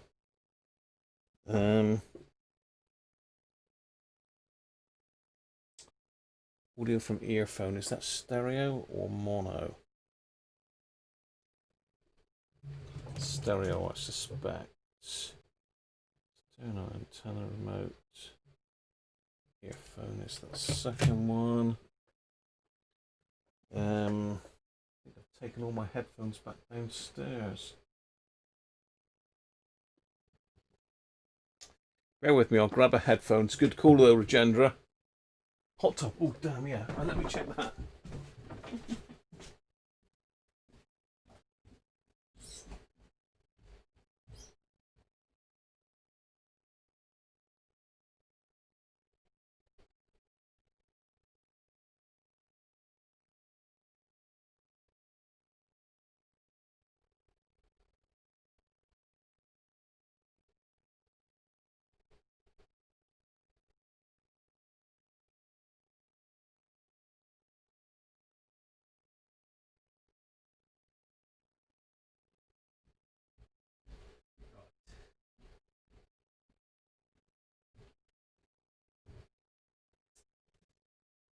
Audio from earphone, is that stereo or mono? Stereo, I suspect. Turn on antenna remote. Earphone is that second one. I think I've taken all my headphones back downstairs. Bear with me, I'll grab a headphones. Good call though, Regendra. Hot top. Oh, damn, yeah. Let me check that.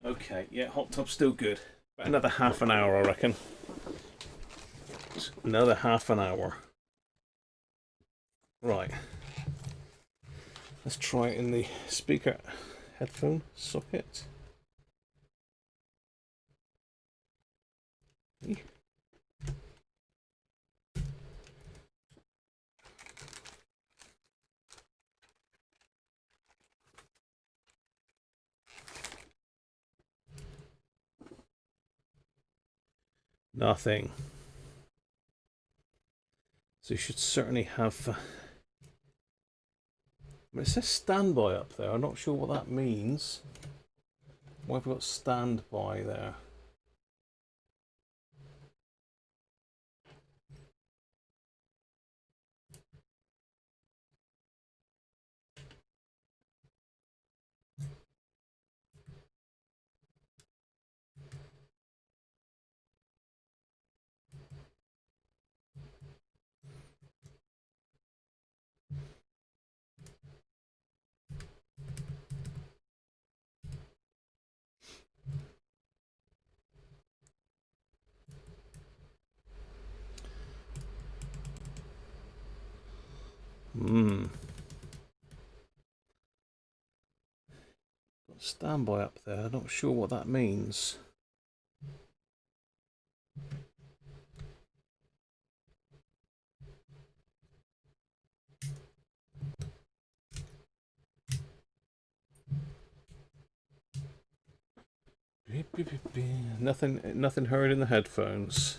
Okay, yeah, hot tub's still good. About another half an hour, I reckon. Another half an hour. Right. Let's try it in the speaker headphone socket. Nothing. So you should certainly have... it says standby up there. I'm not sure what that means. Why have we got standby there? Got standby up there. I'm not sure what that means. Nothing heard in the headphones.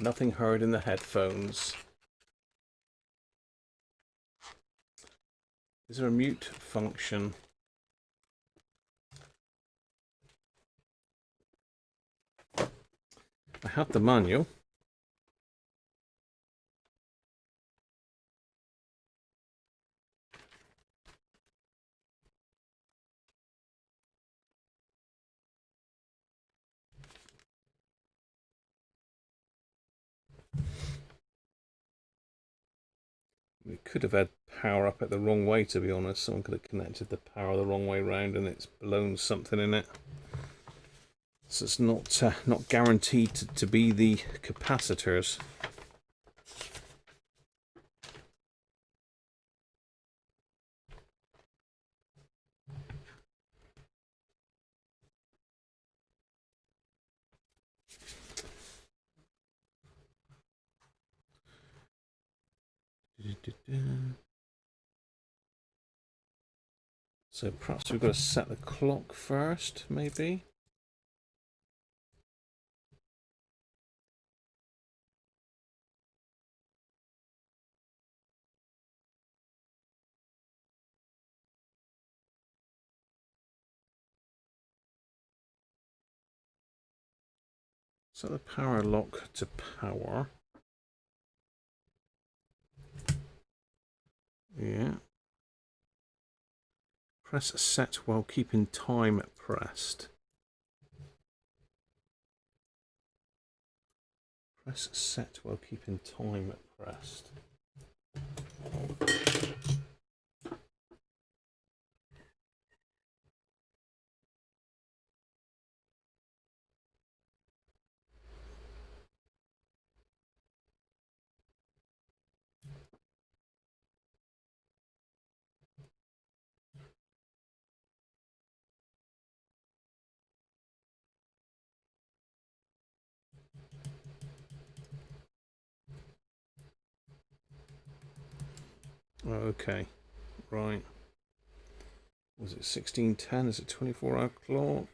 Nothing heard in the headphones. Is there a mute function? I have the manual. We could have had power up at the wrong way, to be honest. Someone could have connected the power the wrong way round and it's blown something in it. So it's not guaranteed to be the capacitors. So perhaps we've got to set the clock first, maybe. Set the power lock to power. Yeah. Press set while keeping time pressed. Press set while keeping time pressed. Okay, right. Was it 16:10? Is it 24-hour clock?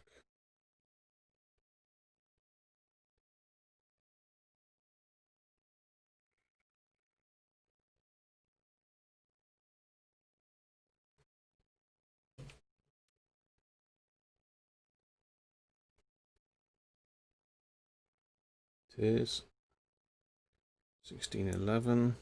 It is 16:11.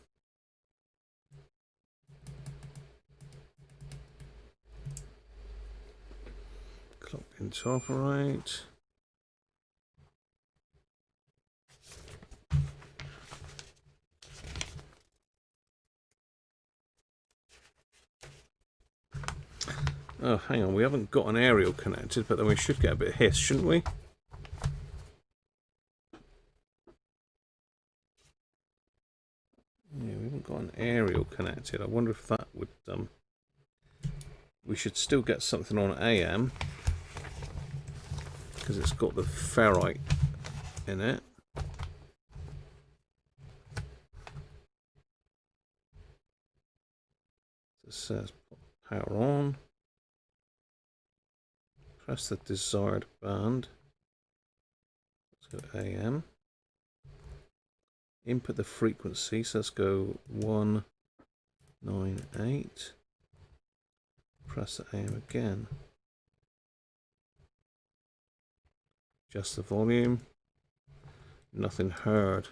Clock into operate. Oh, hang on, we haven't got an aerial connected, but then we should get a bit of hiss, shouldn't we? Yeah, we haven't got an aerial connected. I wonder if that would... we should still get something on AM, because it's got the ferrite in it. It says power on. Press the desired band. Let's go AM. Input the frequency, so let's go 198. Press the AM again. Adjust the volume. Nothing heard.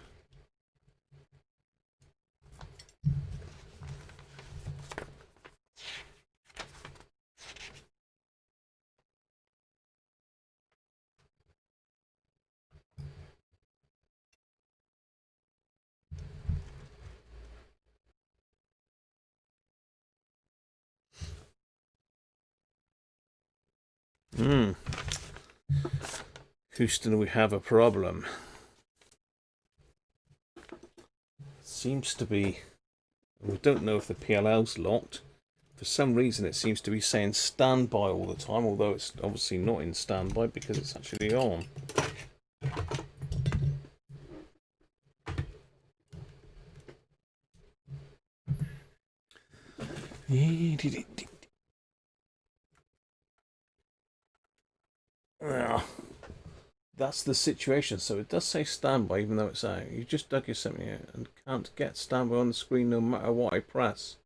Houston, we have a problem. Seems to be... we don't know if the PLL's locked. For some reason it seems to be saying standby all the time, although it's obviously not in standby because it's actually on. Well, that's the situation. So it does say standby even though it's out. You just dug yourself in and can't get standby on the screen no matter what I press.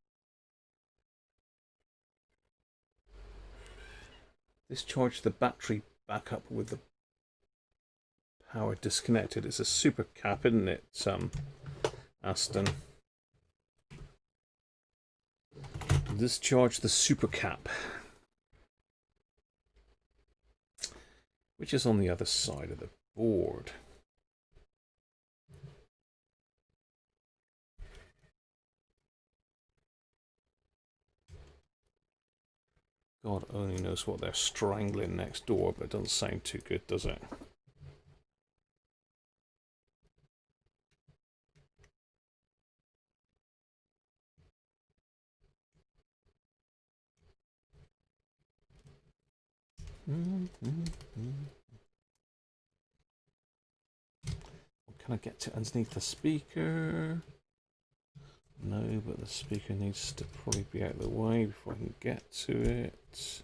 Discharge the battery back up with the power disconnected. It's a super cap, isn't it, Aston? Discharge the super cap, which is on the other side of the board. God only knows what they're strangling next door, but it doesn't sound too good, does it? What can I get to underneath the speaker? No, but the speaker needs to probably be out of the way before I can get to it.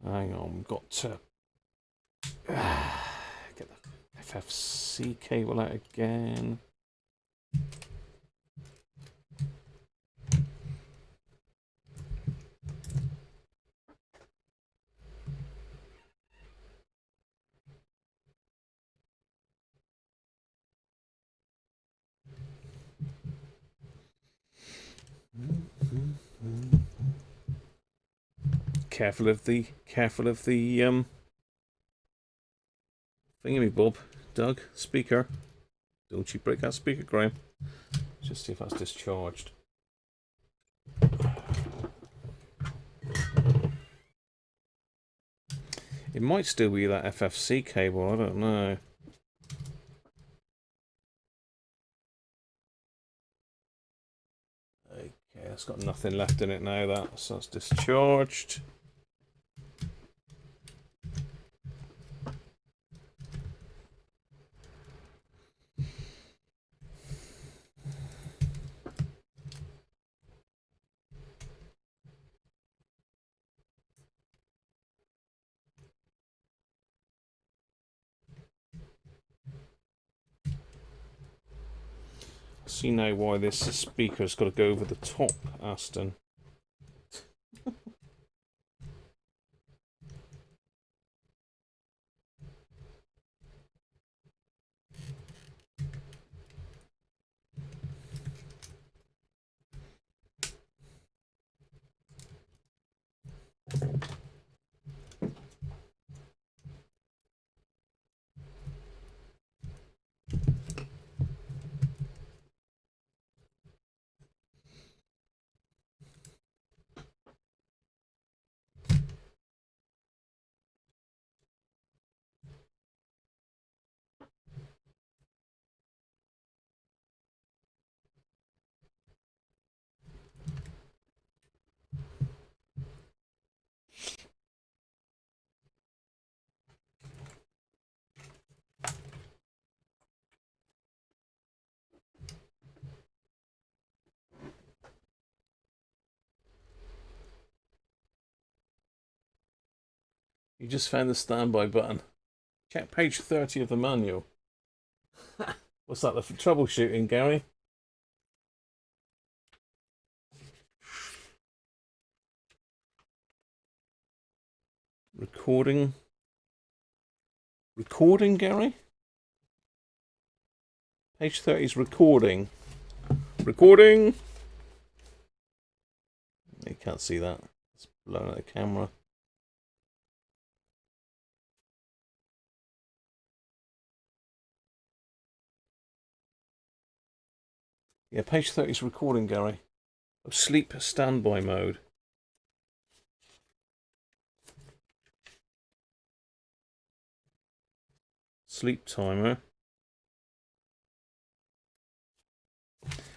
Hang on, we've got to get the FFC cable out again. Careful of the thingy bob, Doug, speaker. Don't you break that speaker, Graham. Just see if that's discharged. It might still be that FFC cable, I don't know. Okay, it's got nothing left in it now, so that's discharged. See now why this speaker's got to go over the top, Aston. You just found the standby button. Check page 30 of the manual. What's that, the troubleshooting, Gary? Recording, Gary? Page 30 is recording. Recording! You can't see that. It's blowing at the camera. Yeah, page 30 is recording, Gary. Sleep standby mode. Sleep timer.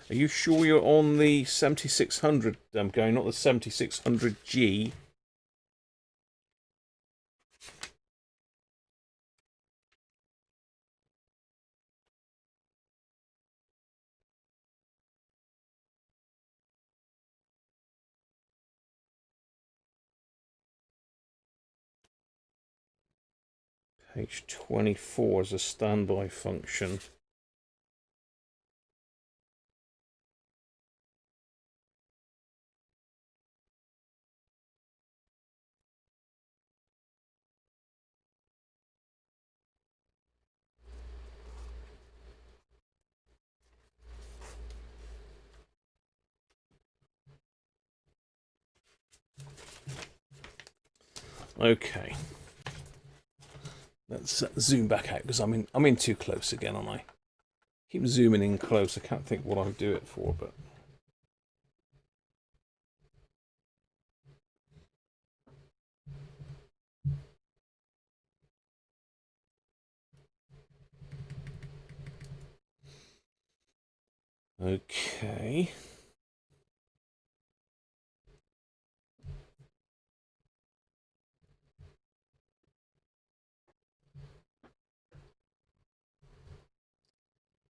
Are you sure you're on the 7600 Gary, not the 7600G? Page 24 is a standby function. Okay. Let's zoom back out because I'm in too close again, aren't I? Keep zooming in close. I can't think what I would do it for, but okay.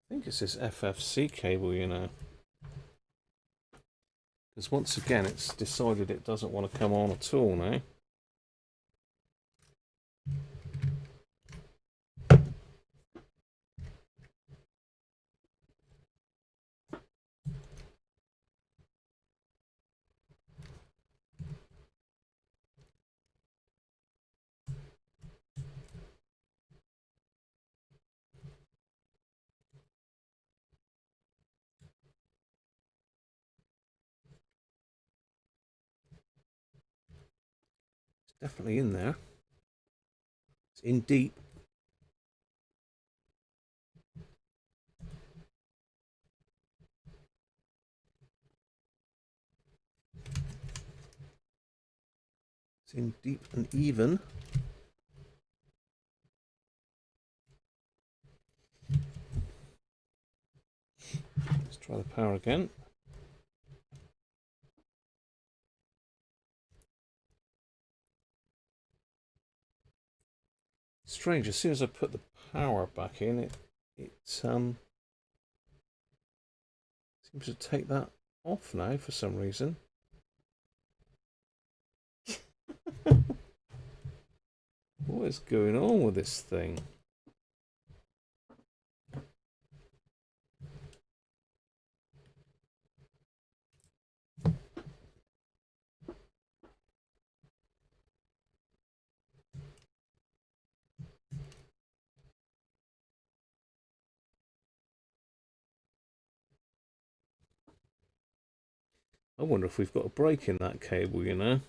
I think it's this FFC cable, you know. Because once again, it's decided it doesn't want to come on at all now. Definitely in there. It's in deep. It's in deep and even. Let's try the power again. Strange, as soon as I put the power back in, it seems to take that off now for some reason. What is going on with this thing? I wonder if we've got a break in that cable, you know.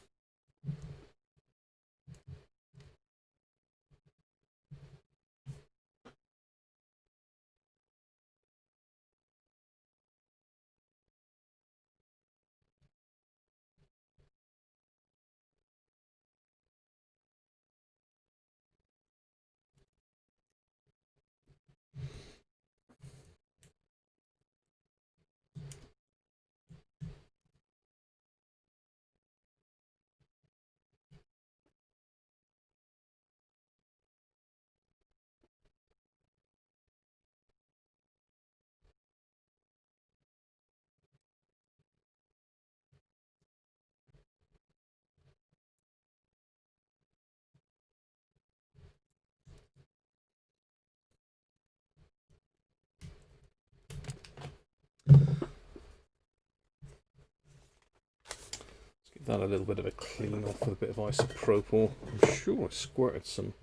Give that a little bit of a clean off with a bit of isopropyl. I'm sure I squirted some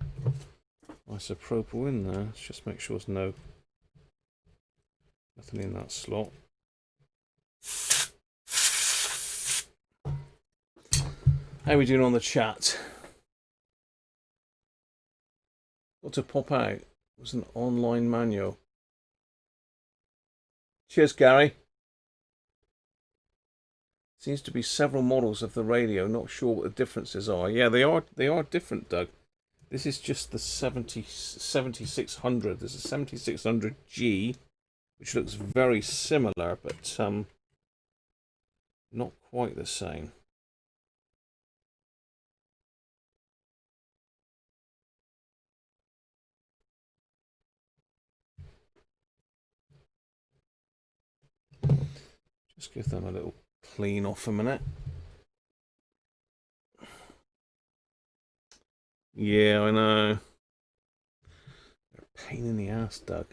isopropyl in there. Let's just make sure there's nothing in that slot. How are we doing on the chat? What to pop out was an online manual. Cheers, Gary. Seems to be several models of the radio. Not sure what the differences are. Yeah, they are different, Doug. This is just the 7600. There's a 7600G, which looks very similar, but not quite the same. Just give them a little clean off a minute. Yeah, I know. They're a pain in the ass, Doug.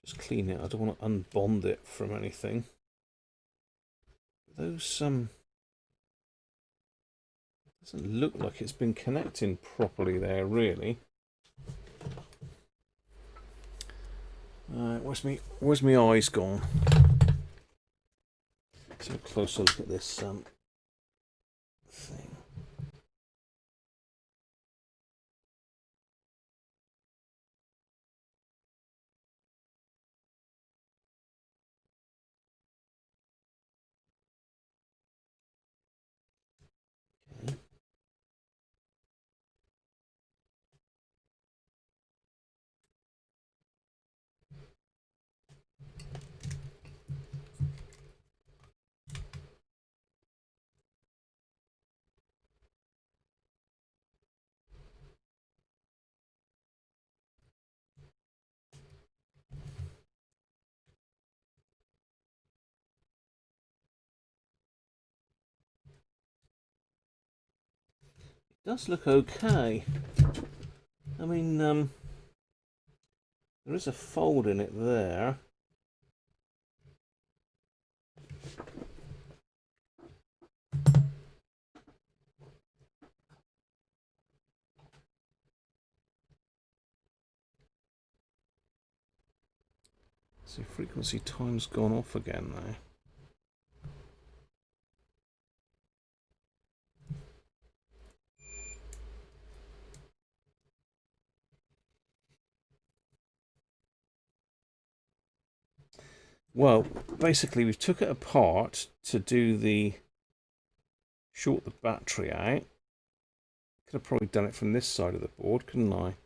Just clean it. I don't want to unbond it from anything. Those doesn't look like it's been connecting properly there, really. Where's my eyes gone? Let's have a closer look at this thing. Okay. It does look okay. I mean, there is a fold in it there. See, frequency time's gone off again now. Well, basically we've took it apart to do the short the battery out. Could have probably done it from this side of the board, couldn't I?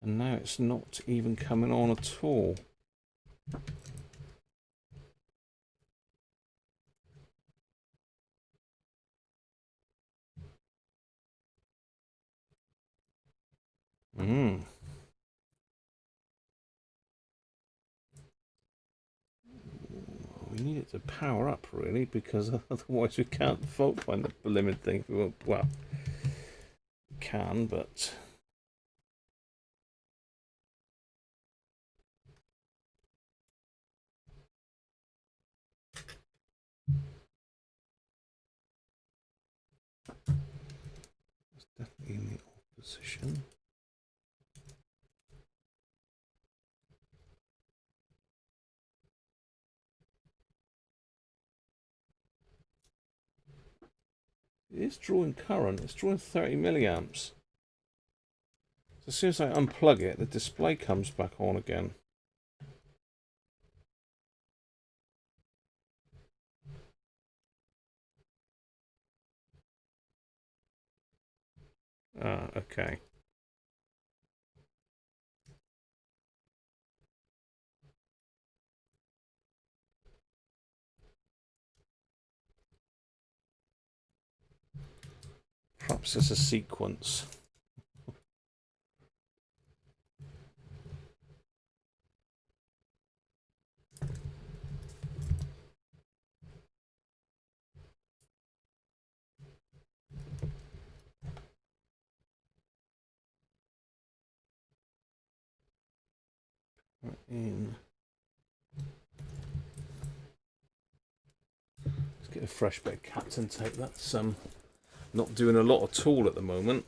And now it's not even coming on at all. We need it to power up, really, because otherwise we can't fault find the blooming thing. Well, we can, but... It's definitely in the off position. It is drawing current. It's drawing 30 milliamps. So as soon as I unplug it, the display comes back on again. Ah, okay. Perhaps it's a sequence. in. Let's get a fresh bit of Captain tape. That's not doing a lot at all at the moment.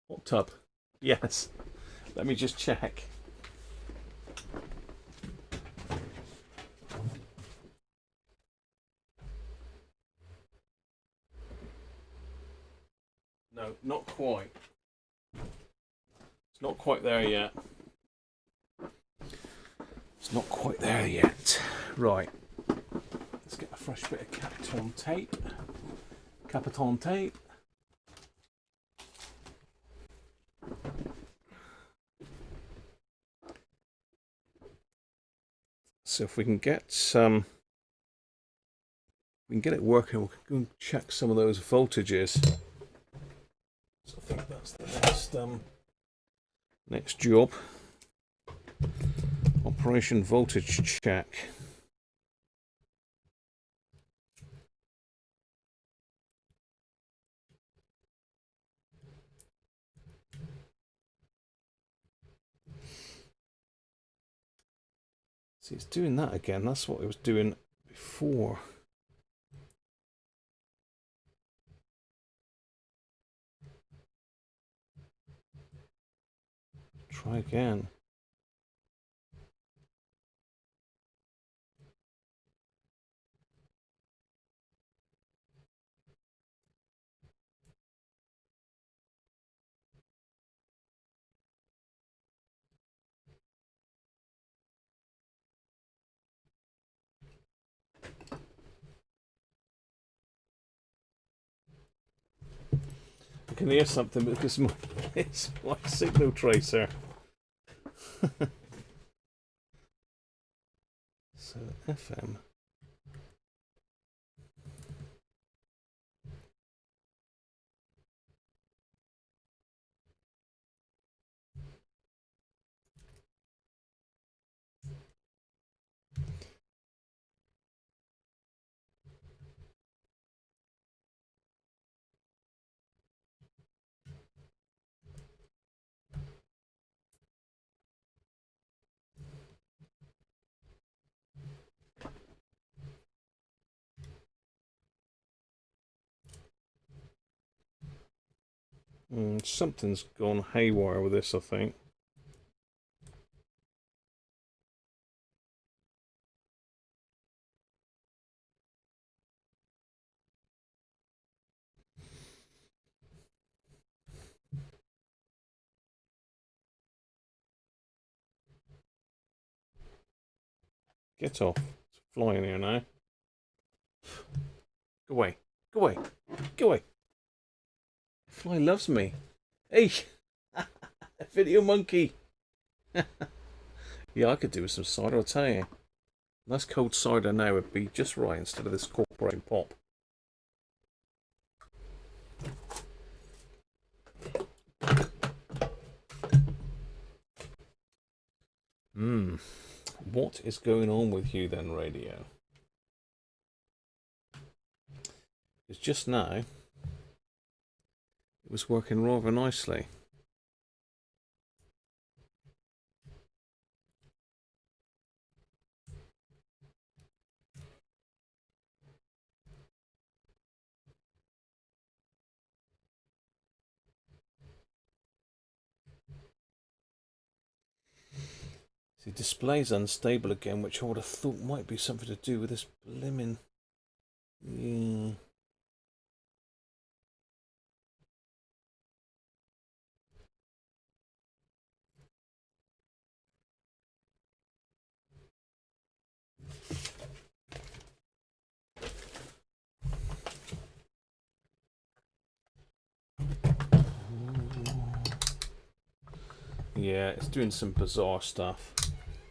Hot tub. Yes. Let me just check. No, not quite. It's not quite there yet. It's not quite there yet. Right. Let's get a fresh bit of Capiton tape. Capiton tape. So if we can get some, we can get it working, we can go and check some of those voltages. So I think that's the next job. Operation voltage check. See, it's doing that again. That's what it was doing before. Try again. I can hear something because it's my signal tracer. So FM. Something's gone haywire with this, I think. Get off. It's flying here now. Go away. Go away. Go away. Fly loves me. Hey! Video monkey! Yeah, I could do with some cider, I'll tell you. Nice cold cider now would be just right instead of this corporation pop. What is going on with you then, radio? It's just now, it was working rather nicely. See, display's unstable again, which I would have thought might be something to do with this blimmin'. Yeah. Yeah, it's doing some bizarre stuff.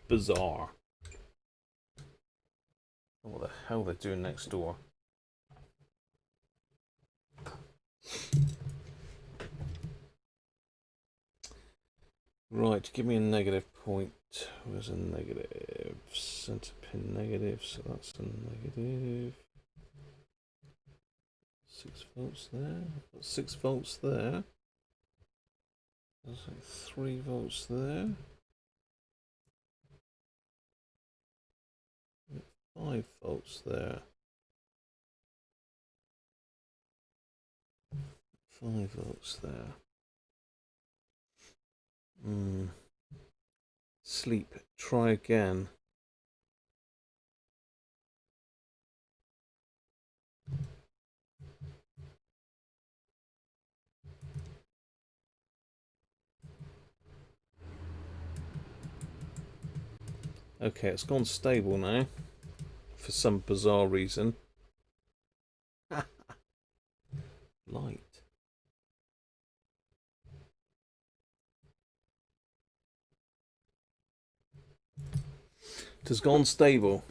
Bizarre. What the hell they're doing next door? Right, give me a negative point. Where's a negative? Center pin negative, so that's a negative. 6 volts there. I've got 6 volts there. That's like 3 volts there. 5 volts there. 5 volts there. Sleep. Try again. Okay, it's gone stable now. For some bizarre reason. Light. It has gone stable.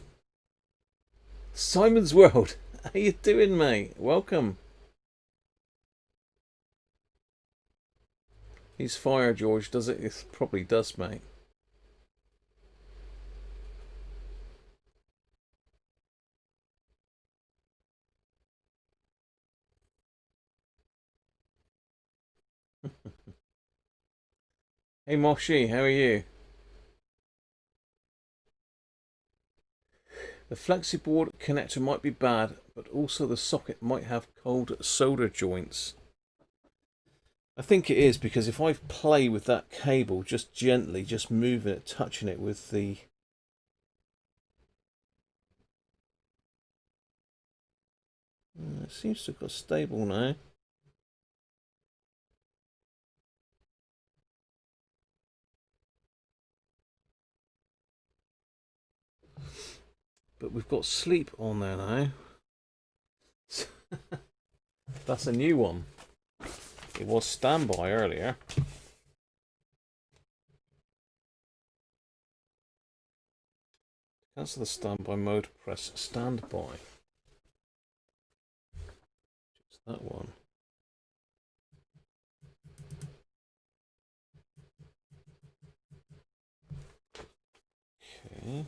Simon's World. How you doing, mate? Welcome. He's fire, George. Does it? It probably does, mate. Hey Moshi, how are you? The FlexiBoard connector might be bad, but also the socket might have cold solder joints. I think it is, because if I play with that cable just gently, just moving it, touching it with the... It seems to have got stable now. But we've got sleep on there now. That's a new one. It was standby earlier. Cancel the standby mode, press standby. Just that one. Okay.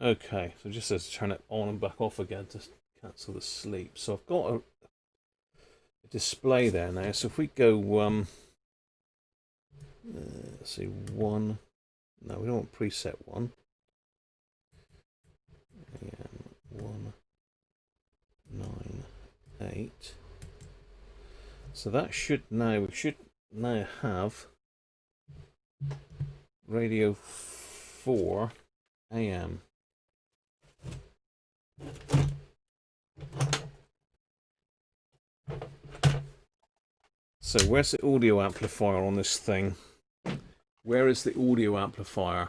Okay, so it just says turn it on and back off again to cancel the sleep. So I've got a display there now. So if we go, let's see, 1. No, we don't want preset 1. And 1, 9, 8. So that should now, we should now have radio 4 AM. So where's the audio amplifier on this thing? Where is the audio amplifier?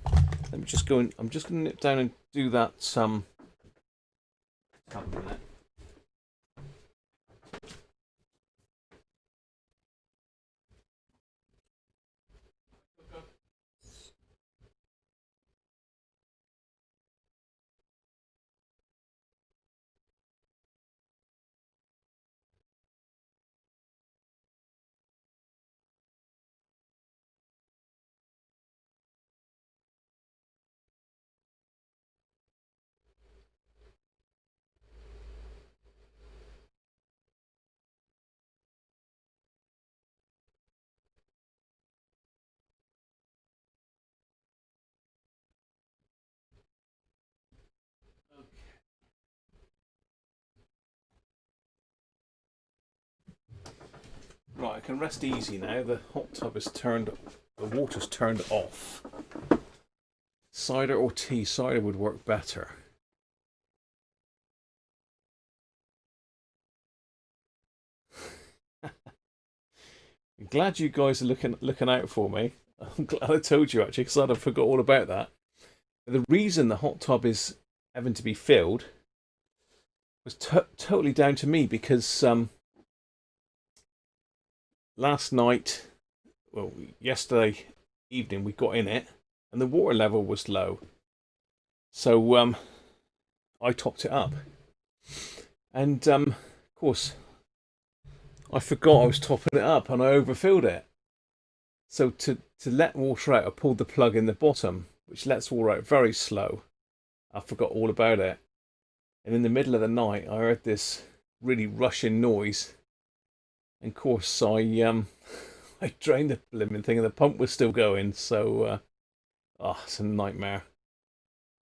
Let me just go in. I'm just going to nip down and do that. Have a minute. Right, I can rest easy now. The hot tub is turned, the water's turned off. Cider or tea? Cider would work better. I'm glad you guys are looking out for me. I'm glad I told you actually, because I'd have forgot all about that. The reason the hot tub is having to be filled was totally down to me, because last night, well, yesterday evening, we got in it and the water level was low. So I topped it up, and of course I forgot I was topping it up, and I overfilled it. So to let water out, I pulled the plug in the bottom, which lets water out very slow. I forgot all about it, and in the middle of the night, I heard this really rushing noise, and of course I drained the blimmin' thing, and the pump was still going. So it's a nightmare.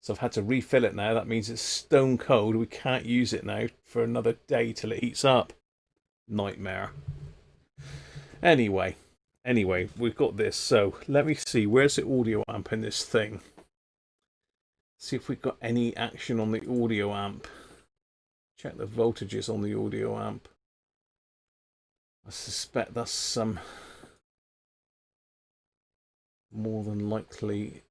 So I've had to refill it now. That means it's stone cold. We can't use it now for another day till it heats up. Nightmare. Anyway, we've got this. So let me see. Where's the audio amp in this thing? See if we've got any action on the audio amp. Check the voltages on the audio amp. I suspect that's some more than likely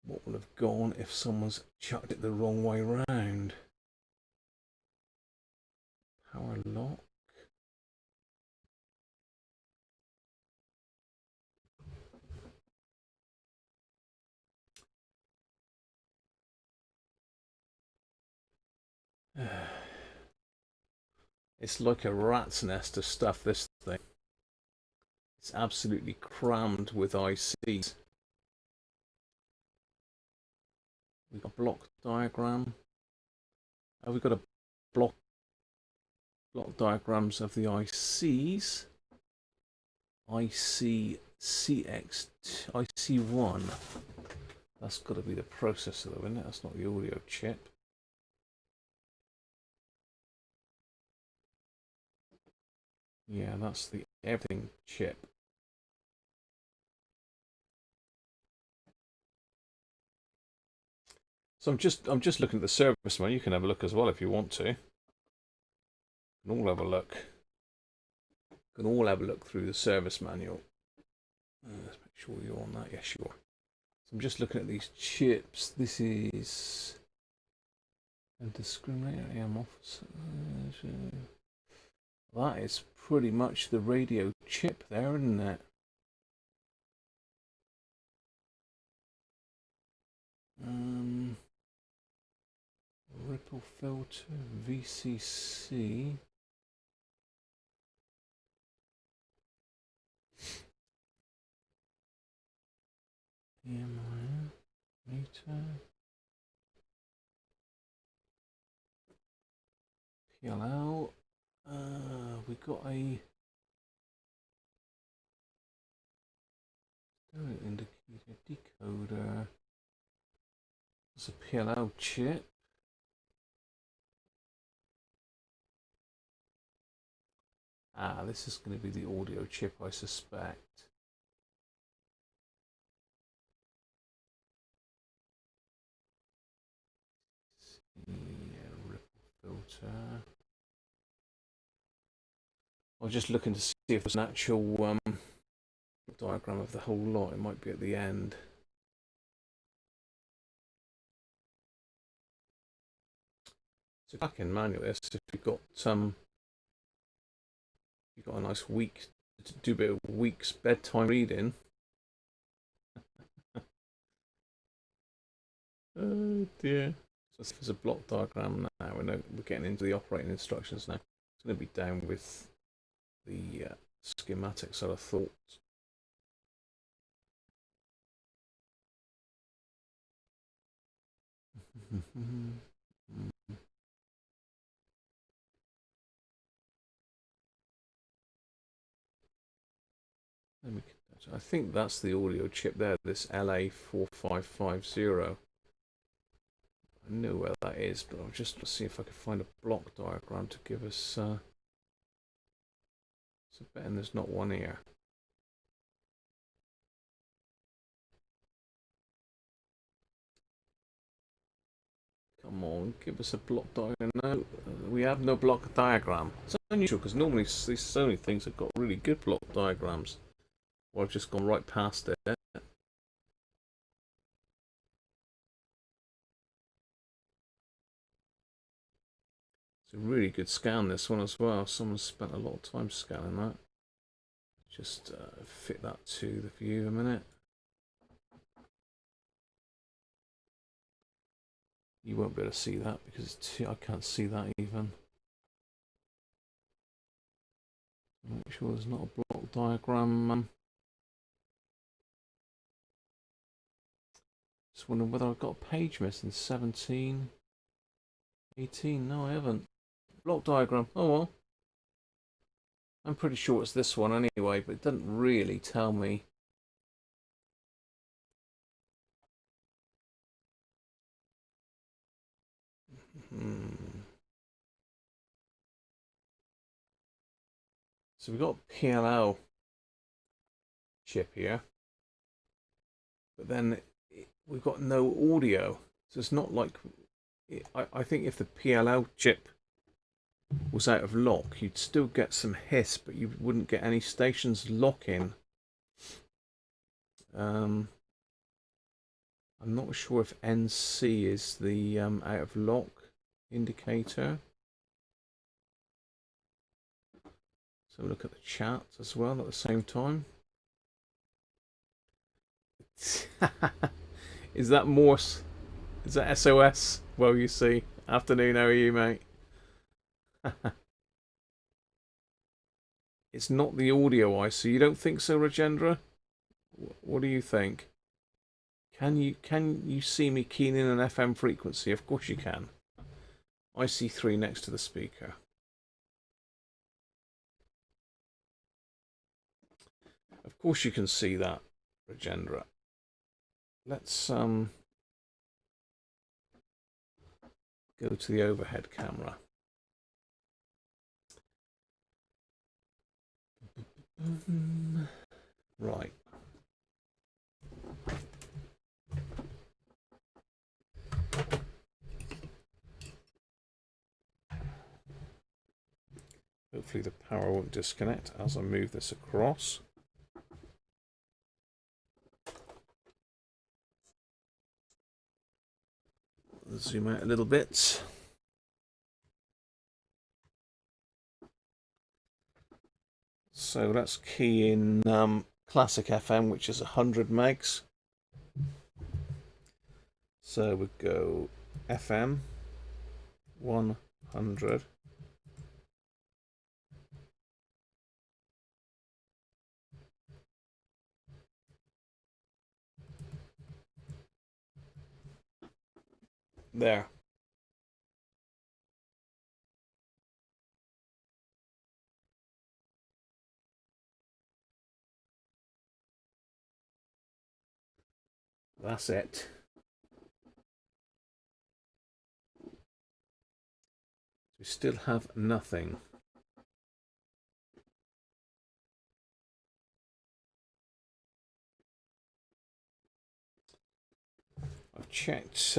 what would have gone if someone's chucked it the wrong way round. Power lock. It's like a rat's nest of stuff, this thing. It's absolutely crammed with ICs. We've got a block diagram. We've got a block diagrams of the ICs. IC1. That's got to be the processor though, isn't it? That's not the audio chip. Yeah, that's the everything chip. So I'm just looking at the service manual. You can have a look as well if you want to. You can all have a look. You can all have a look through the service manual. Let's make sure you're on that. Yes, you are. So I'm just looking at these chips. This is a discriminator AM officer. That is pretty much the radio chip there, isn't it? Ripple filter, VCC. EMI meter. PLL. We got a indicator decoder. It's a PLL chip. This is going to be the audio chip, I suspect. Yeah, ripple filter. I was just looking to see if there's an actual diagram of the whole lot. It might be at the end. So back in manual this, if you've got a nice week to do a bit of week's bedtime reading. Oh dear. So there's a block diagram now. We're getting into the operating instructions now. It's going to be down with the schematics, I thought. I think that's the audio chip there, this LA4550. I know where that is, but I'll just see if I can find a block diagram to give us. So betting there's not one here. Come on, give us a block diagram. No, we have no block diagram. It's unusual because normally these Sony things have got really good block diagrams. Well, I've just gone right past it. It's a really good scan, this one as well. Someone spent a lot of time scanning that. Just fit that to the view a minute. You won't be able to see that because it's too, I can't see that even. Make sure there's not a block diagram. Just wondering whether I've got a page missing. 17, 18. No, I haven't. Block diagram. Oh well. I'm pretty sure it's this one anyway, but it doesn't really tell me. So we've got PLL chip here, but then we've got no audio. So it's not like, I think if the PLL chip was out of lock, you'd still get some hiss, but you wouldn't get any stations lock-in. I'm not sure if NC is the out of lock indicator. So look at the chat as well at the same time. Is that Morse? Is that SOS? Well, you see. Afternoon, how are you, mate? It's not the audio IC. You don't think so, Ragendra? What do you think? Can you see me keying in an FM frequency? Of course you can. IC3 next to the speaker. Of course you can see that, Ragendra. Let's go to the overhead camera. Right. Hopefully the power won't disconnect as I move this across. Let's zoom out a little bit. So let's key in classic FM, which is 100 megs. So we go FM 100. There. That's it. We still have nothing. I've checked.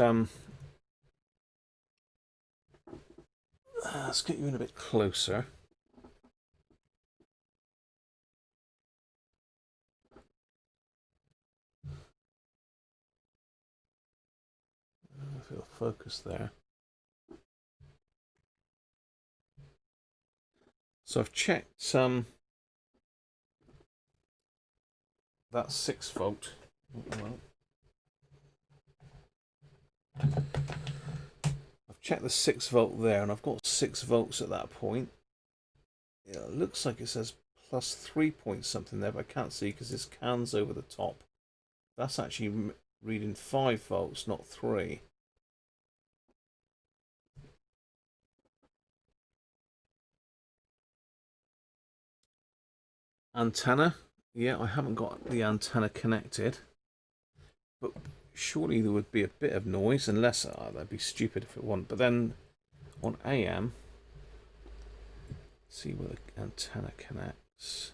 Let's get you in a bit closer. If it'll focus there. So I've checked that 6 volt. Well, I've checked the 6 volt there, and I've got 6 volts at that point. Yeah, it looks like it says plus 3 point something there, but I can't see because this can's over the top. That's actually reading 5 volts, not 3. Antenna. Yeah, I haven't got the antenna connected, but surely there would be a bit of noise, unless that'd be stupid if it wasn't. But then on AM, see where the antenna connects.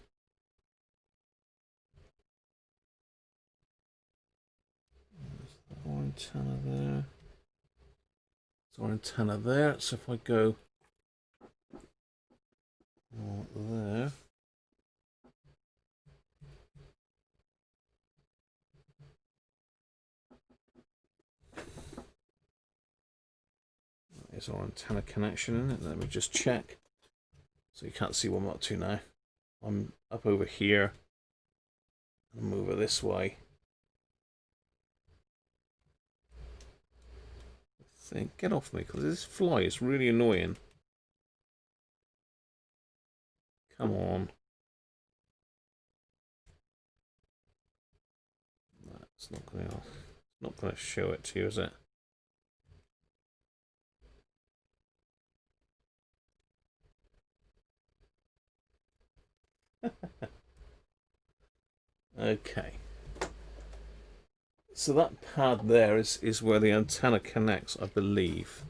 There's our antenna there. There's our antenna there. So if I go there. There's our antenna connection in it. Let me just check. So you can't see what I'm up to now. I'm up over here. I'm over this way. thing. Get off me, because this fly is really annoying. Come on. That's not going to show it to you, is it? Okay. So that pad there is where the antenna connects, I believe.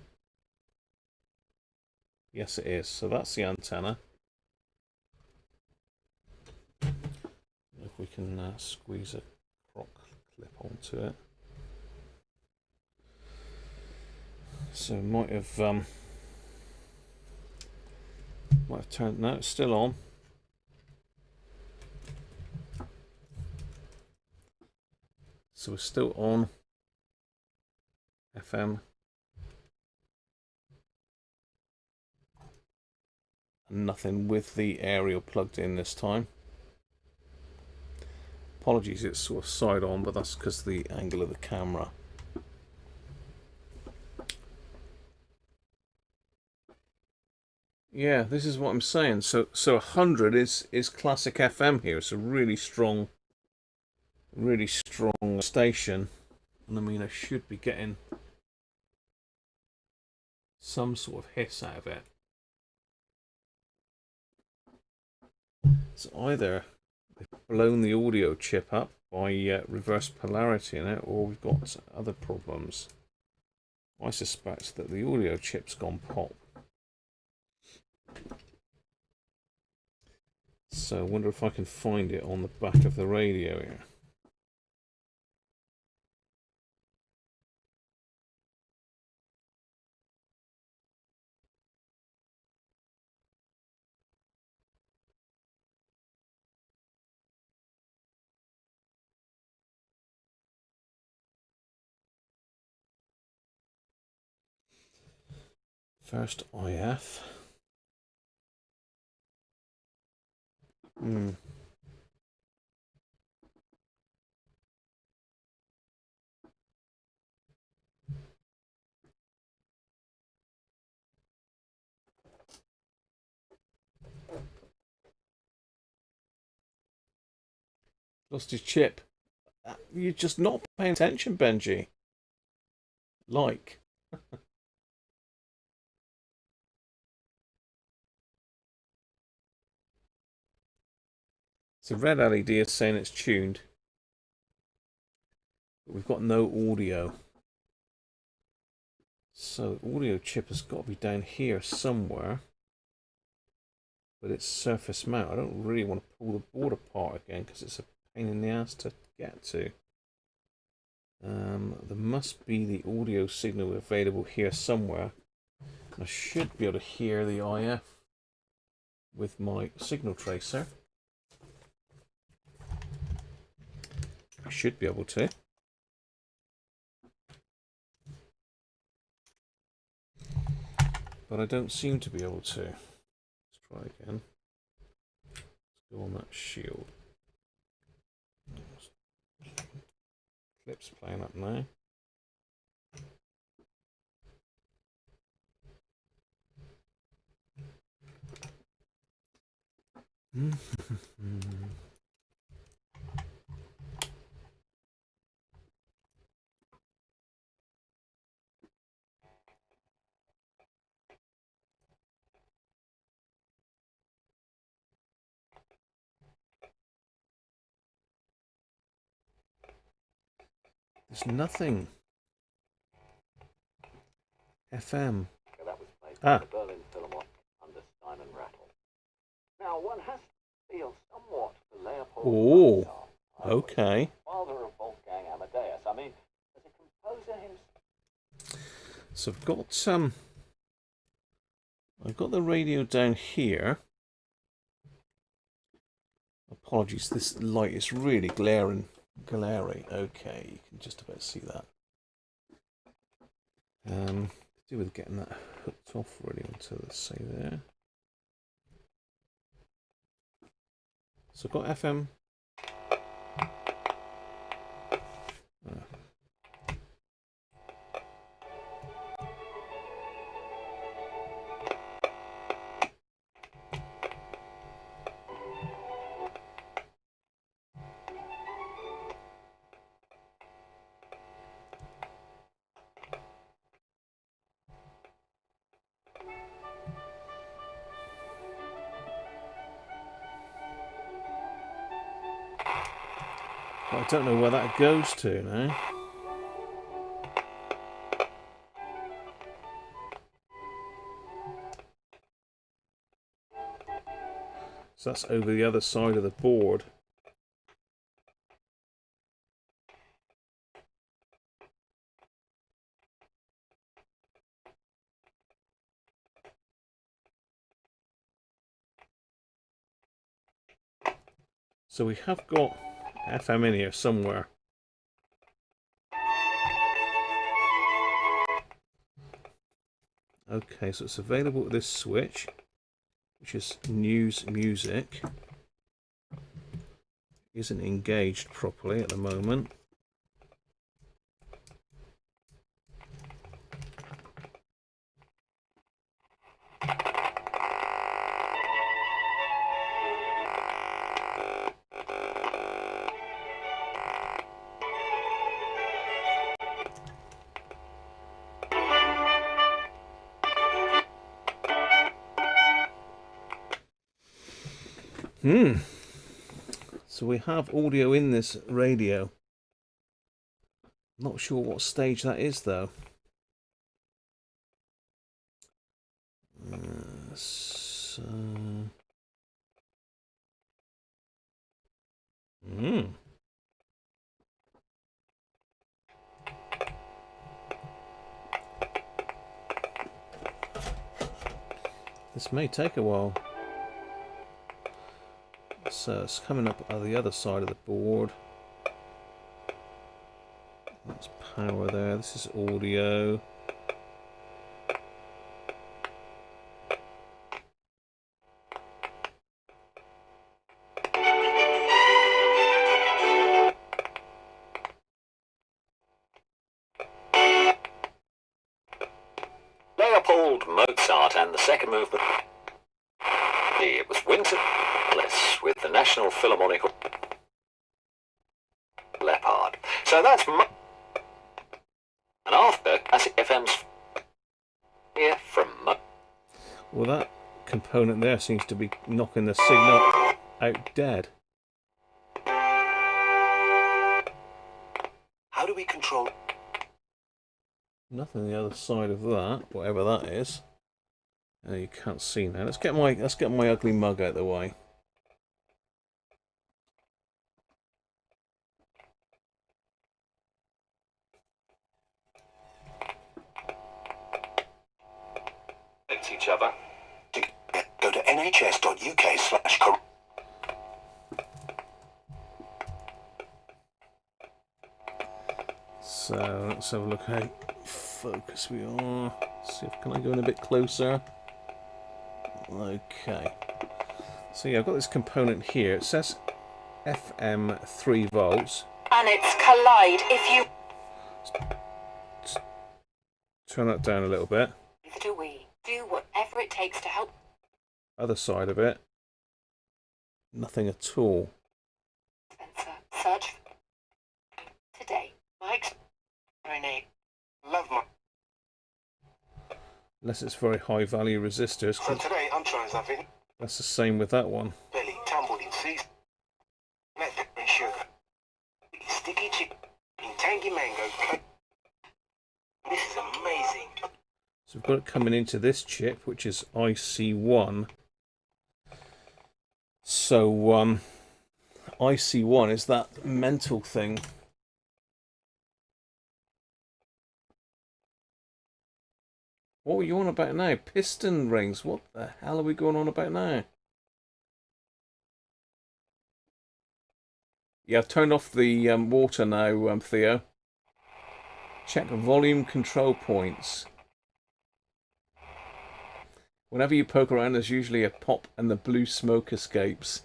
Yes, it is. So that's the antenna. If we can squeeze a croc clip onto it. So might have turned. No, it's still on. So we're still on FM. And nothing with the aerial plugged in this time. Apologies, it's sort of side on, but that's because of the angle of the camera. Yeah, this is what I'm saying. So 100 is classic FM here. It's a really strong station. And I mean, I should be getting some sort of hiss out of it. So either they've blown the audio chip up by reverse polarity in it, or we've got other problems. I suspect that the audio chip's gone pop. So I wonder if I can find it on the back of the radio here. First IF. Lost his chip. You're just not paying attention, Benji. Like. So red LED is saying it's tuned. But we've got no audio. So the audio chip has got to be down here somewhere. But it's surface mount. I don't really want to pull the board apart again because it's a pain in the ass to get to. There must be the audio signal available here somewhere. I should be able to hear the IF with my signal tracer. I should be able to. But I don't seem to be able to. Let's try again. Let's go on that shield. Clips playing up now. There's nothing. FM. That was played by the Berlin Philharmonic under Stein and Rattle. Now one has to feel somewhat for Leopold. Oh, okay. Father of Wolfgang Amadeus. I mean, as a composer himself. So I've got the radio down here. Apologies, this light is really glary. Okay, you can just about see that. To do with getting that hooked off really onto the say there. So I've got FM. But I don't know where that goes to now. So that's over the other side of the board. So we have got FM in here somewhere. Okay, so it's available at this switch, which is news music. Isn't engaged properly at the moment. So we have audio in this radio. Not sure what stage that is though. This may take a while. So it's coming up on the other side of the board. That's power there. This is audio. Leopold Mozart and the second movement. It was Winter Bliss with the National Philharmonic Leopard. So that's and after classic FM's here from Well, that component there seems to be knocking the signal out dead. How do we control? Nothing on the other side of that, whatever that is. You can't see now. Let's get my ugly mug out of the way. Each other. Go to nhs.uk/. So let's have a look how focused we are. See if can I go in a bit closer. Okay. So yeah, I've got this component here. It says FM 3 volts. And it's collide if you Turn that down a little bit. do we do whatever it takes to help. Other side of it. Nothing at all. Spencer, search today. Mike's Renee. Love my. Unless it's very high value resistors. So today I'm trying something. That's the same with that one. Belly tumbled in seeds. Method and sugar. Sticky chicken. Tangy mango. This is amazing. So we've got it coming into this chip, which is IC1. So IC1 is that mental thing. What were you on about now? Piston rings. What the hell are we going on about now? Yeah, I've turned off the water now, Theo. Check volume control points. Whenever you poke around, there's usually a pop and the blue smoke escapes.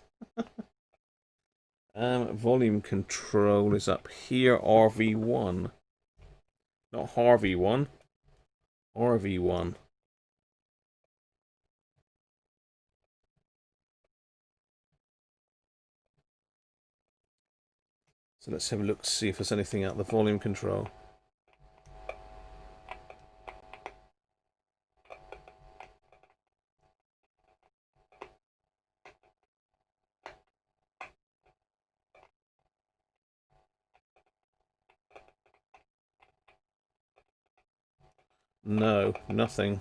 Volume control is up here, RV1. Not Harvey1. RV1. So let's have a look to see if there's anything out the volume control. No, nothing.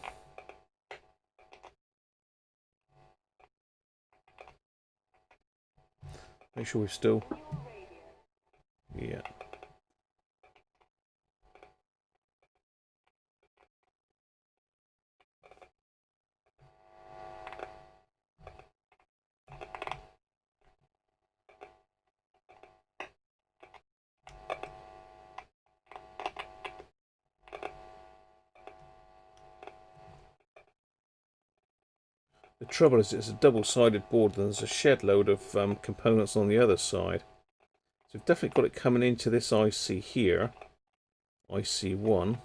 Make sure we're still... Yeah. The trouble is it's a double-sided board and there's a shed load of components on the other side. So we've definitely got it coming into this IC here, IC1.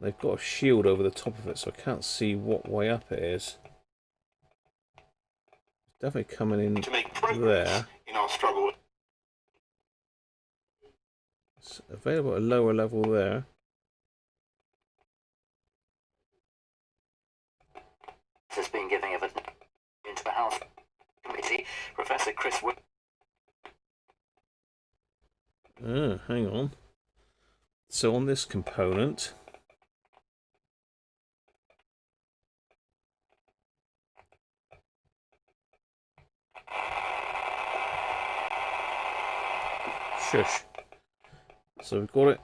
They've got a shield over the top of it, so I can't see what way up it is. It's definitely coming in To make progress there. in our struggle. It's available at a lower level there. Has been giving evidence into the House Committee. Professor Chris Wood. Hang on. So on this component, shush. So we've got it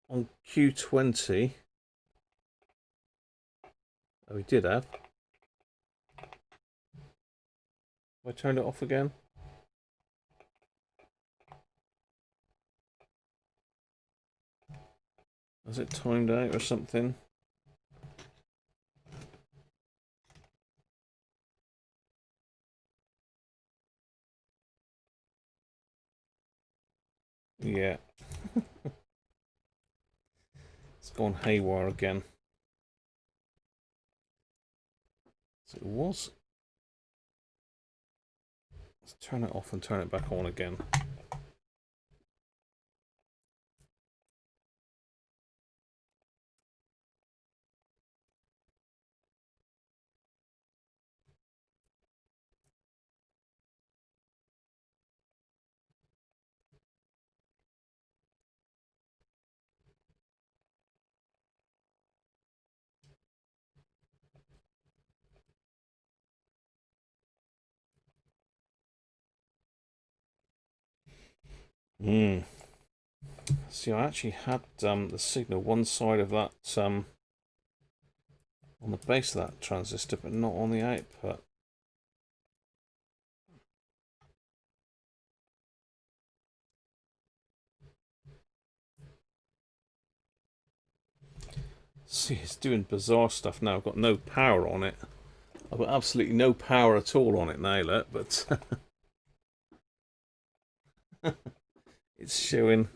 on Q20. Oh, we did have. I turned it off again. Has it timed out or something? Yeah. It's gone haywire again. So it was. Let's turn it off and turn it back on again. See, I actually had the signal one side of that on the base of that transistor, but not on the output. See, it's doing bizarre stuff now. I've got no power on it. I've got absolutely no power at all on it now, look, but it's showing.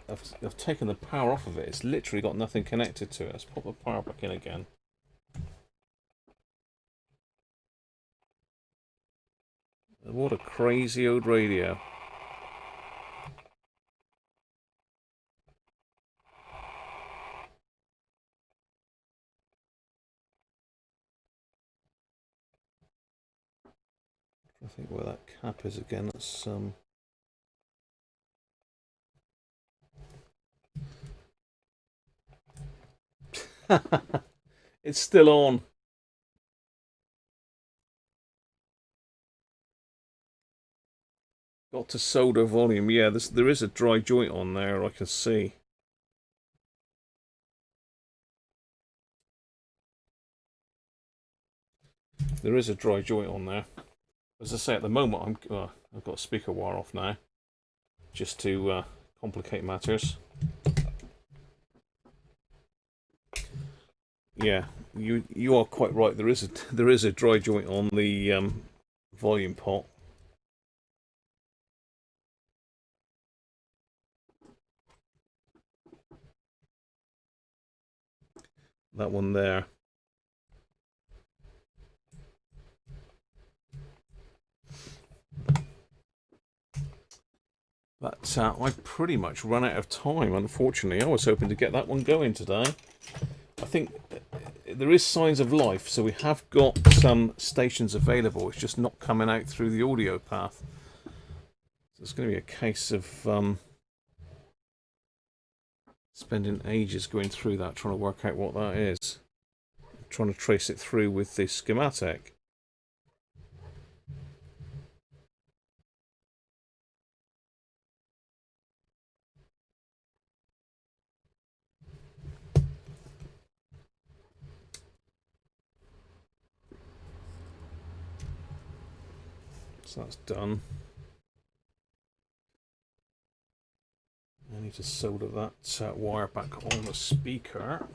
I've taken the power off of it. It's literally got nothing connected to it. Let's pop the power back in again. What a crazy old radio. I think where that cap is again. That's it's still on. Got to solder volume. Yeah, there is a dry joint on there, I can see. There is a dry joint on there. As I say, at the moment, I've got speaker wire off now, just to complicate matters. Yeah, you are quite right. There is a dry joint on the volume pot. That one there. But I've pretty much run out of time, unfortunately. I was hoping to get that one going today. I think there is signs of life, so we have got some stations available. It's just not coming out through the audio path. So it's going to be a case of spending ages going through that, trying to work out what that is. Trying to trace it through with the schematic. So that's done. I need to solder that wire back on the speaker.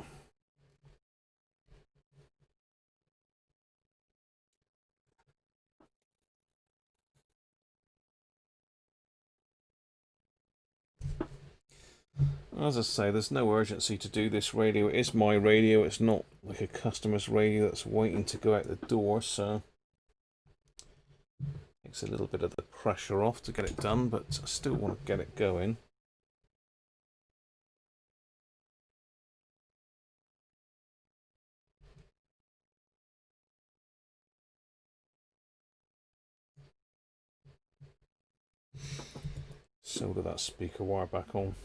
As I say, there's no urgency to do this radio. It is my radio. It's not like a customer's radio that's waiting to go out the door, so takes a little bit of the pressure off to get it done, but I still want to get it going. Solder that speaker wire back on.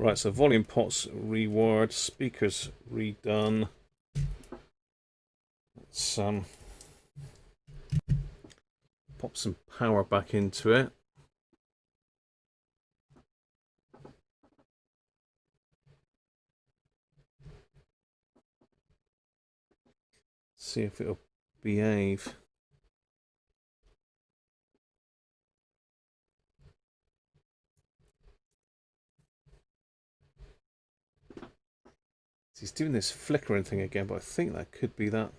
Right, so volume pots rewired, speakers redone. Let's pop some power back into it. See if it'll behave. He's doing this flickering thing again, but I think that could be that.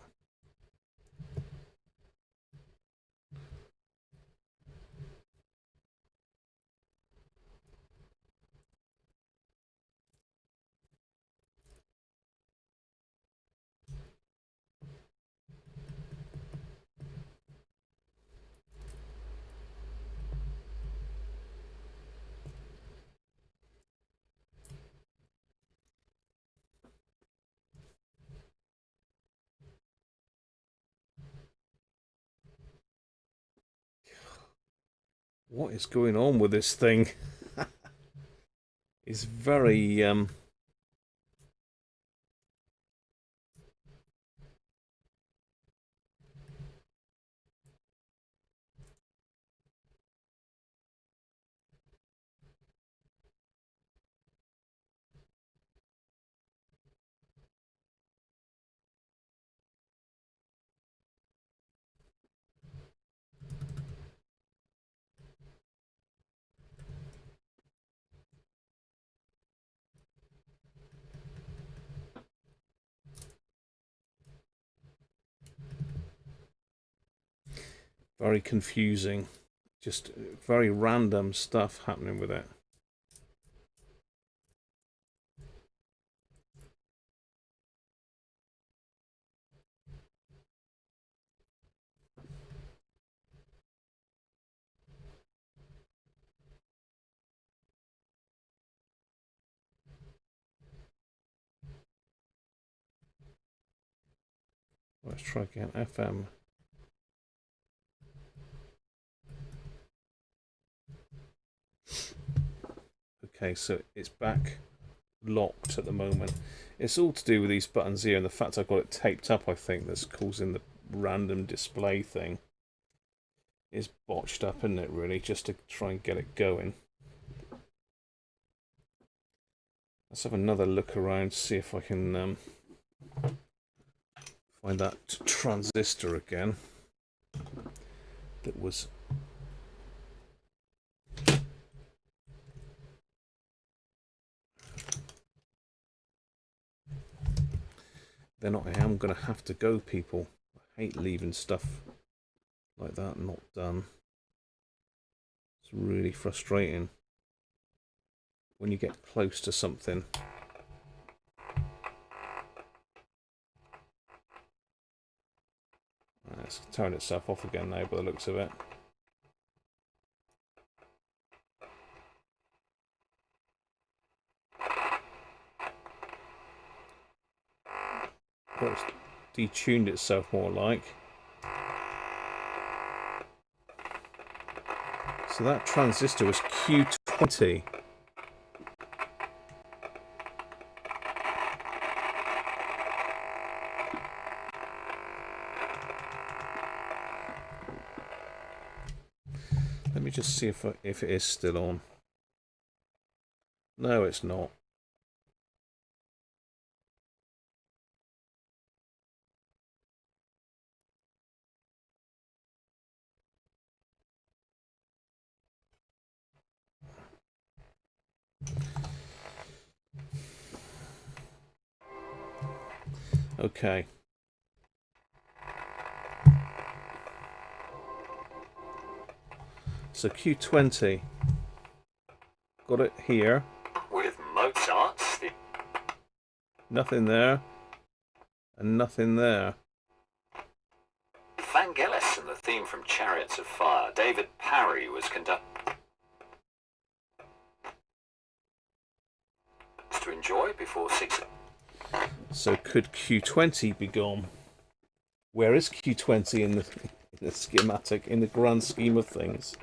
What is going on with this thing? It's very very confusing. Just very random stuff happening with it. Let's try again. FM. Okay, so it's back locked at the moment. It's all to do with these buttons here and the fact I've got it taped up, I think, that's causing the random display thing. It's botched up, isn't it, really, just to try and get it going. Let's have another look around, see if I can find that transistor again that was then I am going to have to go, people. I hate leaving stuff like that not done. It's really frustrating when you get close to something. It's turned itself off again now by the looks of it. Or it's detuned itself more like. So that transistor was Q20. Let me just see if it is still on. No, it's not. Okay. So Q20. Got it here. With Mozart's Nothing there. And nothing there. Vangelis and the theme from Chariots of Fire. David Parry was conducted to enjoy before 6. So could Q20 be gone? Where is Q20 in the schematic, in the grand scheme of things?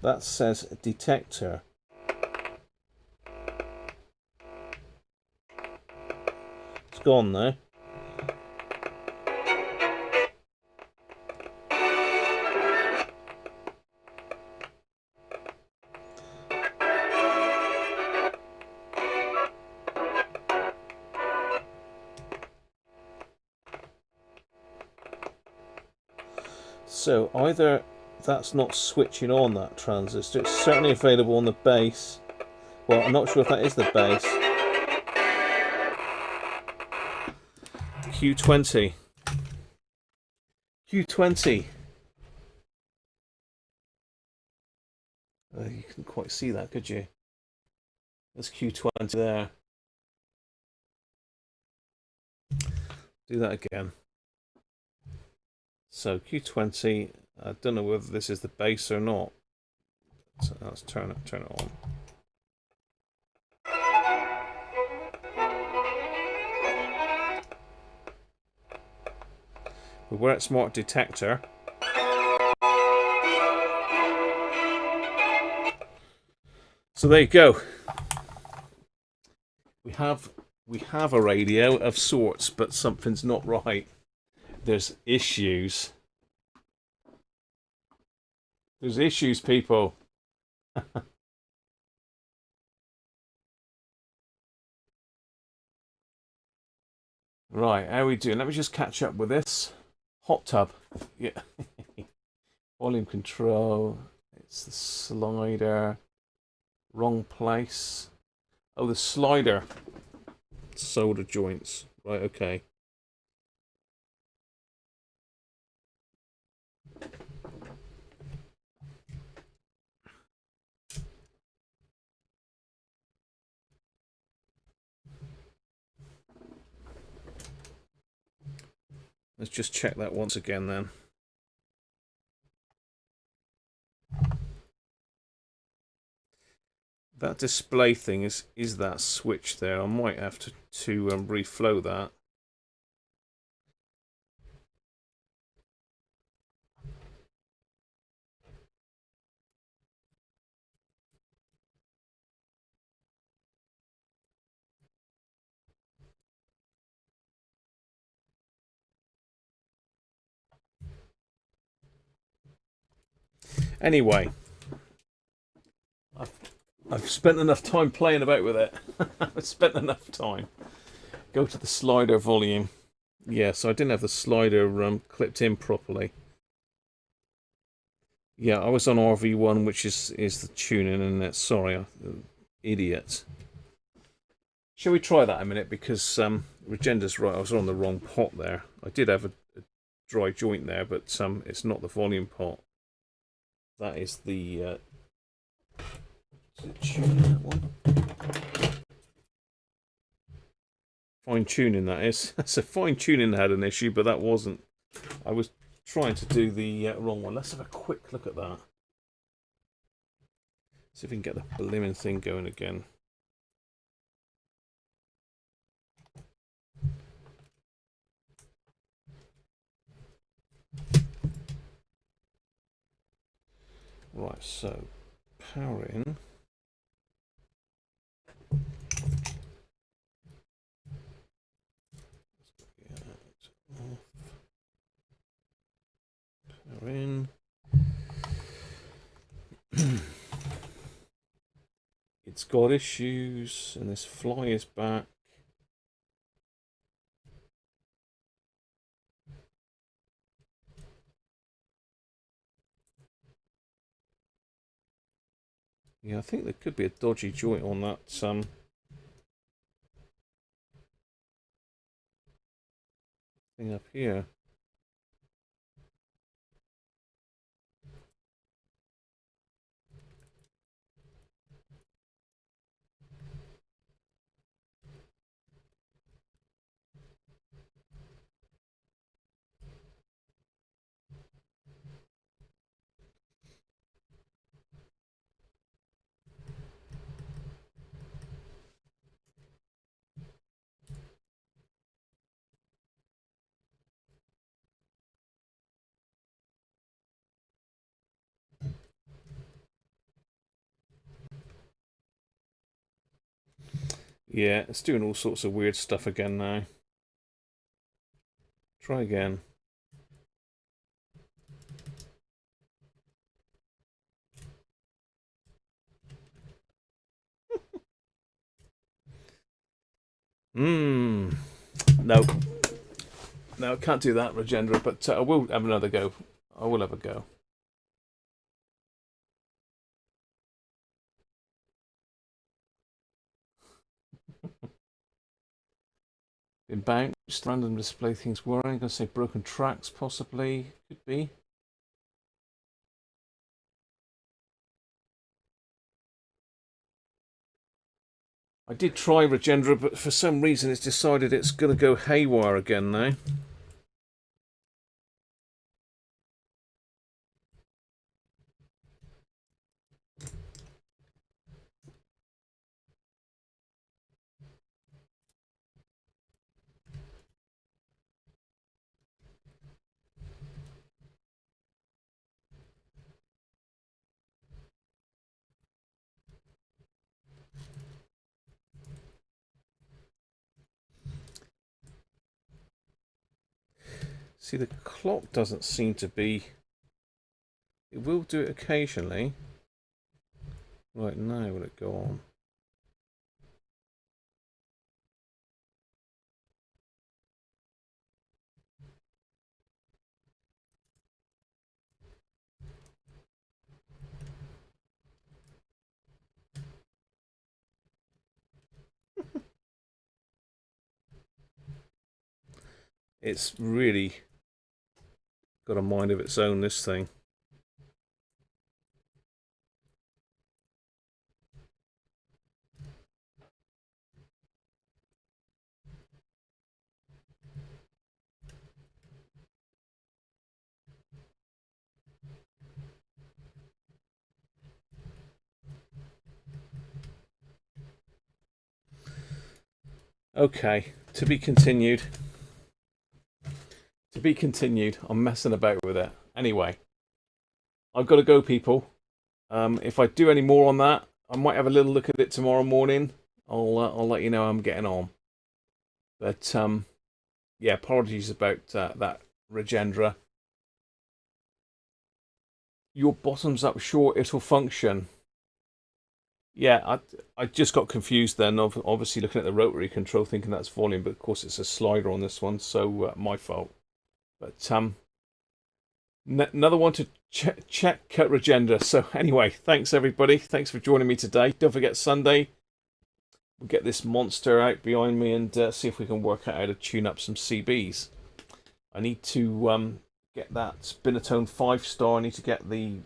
That says detector. It's gone now. So either that's not switching on that transistor. It's certainly available on the base. Well, I'm not sure if that is the base. Q20. Q20. You couldn't quite see that, could you? There's Q20 there. Do that again. So Q20, I don't know whether this is the base or not. So let's turn it on. We were at Smart Detector. So there you go. We have a radio of sorts, but something's not right. There's issues. There's issues, people. Right, how are we doing? Let me just catch up with this. Hot tub. Yeah. Volume control. It's the slider. Wrong place. Oh, the slider. Solder joints. Right, okay. Let's just check that once again then. That display thing is that switch there. I might have to reflow that. Anyway, I've spent enough time playing about with it. I've spent enough time. Go to the slider volume. Yeah, so I didn't have the slider clipped in properly. Yeah, I was on RV1, which is the tuning, and sorry, idiot. Shall we try that a minute? Because Regenda's right, I was on the wrong pot there. I did have a dry joint there, but it's not the volume pot. That is the... is it tuning, that one? Fine tuning, that is. So fine tuning had an issue, but that wasn't. I was trying to do the wrong one. Let's have a quick look at that. See if we can get the blimmin' thing going again. Right, so power in. Power in. It's got issues, and this fly is back. Yeah, I think there could be a dodgy joint on that thing up here. Yeah, it's doing all sorts of weird stuff again now. Try again. No. No, I can't do that, Regendra, but I will have another go. I will have a go. Been bounced, random display things worrying. I'm going to say broken tracks, possibly. Could be. I did try Regendra, but for some reason it's decided it's going to go haywire again now. See, the clock doesn't seem to be... It will do it occasionally. Right, now will it go on? It's really got a mind of its own, this thing. Okay, to be continued. To be continued. I'm messing about with it. Anyway, I've got to go, people. If I do any more on that, I might have a little look at it tomorrow morning. I'll let you know how I'm getting on. But yeah, apologies about that, Regendra. Your bottom's up short, it'll function. Yeah, I just got confused then, of obviously looking at the rotary control, thinking that's volume, but of course it's a slider on this one, so my fault. But another one to check Regendra. So anyway, thanks everybody. Thanks for joining me today. Don't forget Sunday, we'll get this monster out behind me and see if we can work out how to tune up some CBs. I need to get that Spinatone 5-star. I need to get the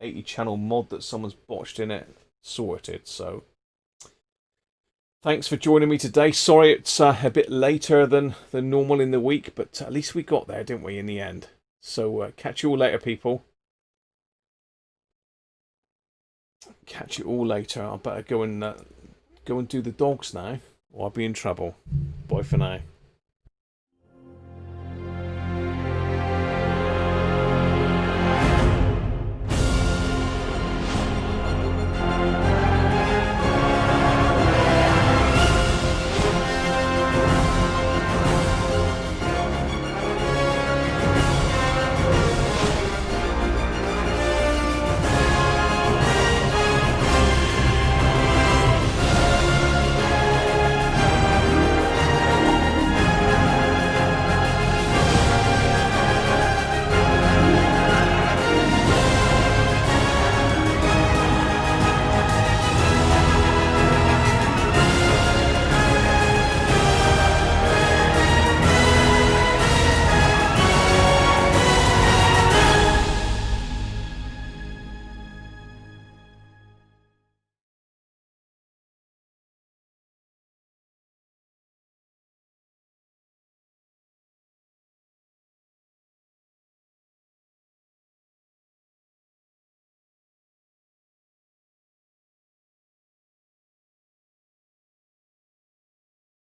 80 channel mod that someone's botched in it sorted. So Thanks for joining me today. Sorry it's a bit later than normal in the week, but at least we got there, didn't we, in the end? So catch you all later, people. Catch you all later. I better go and do the dogs now, or I'll be in trouble. Bye for now.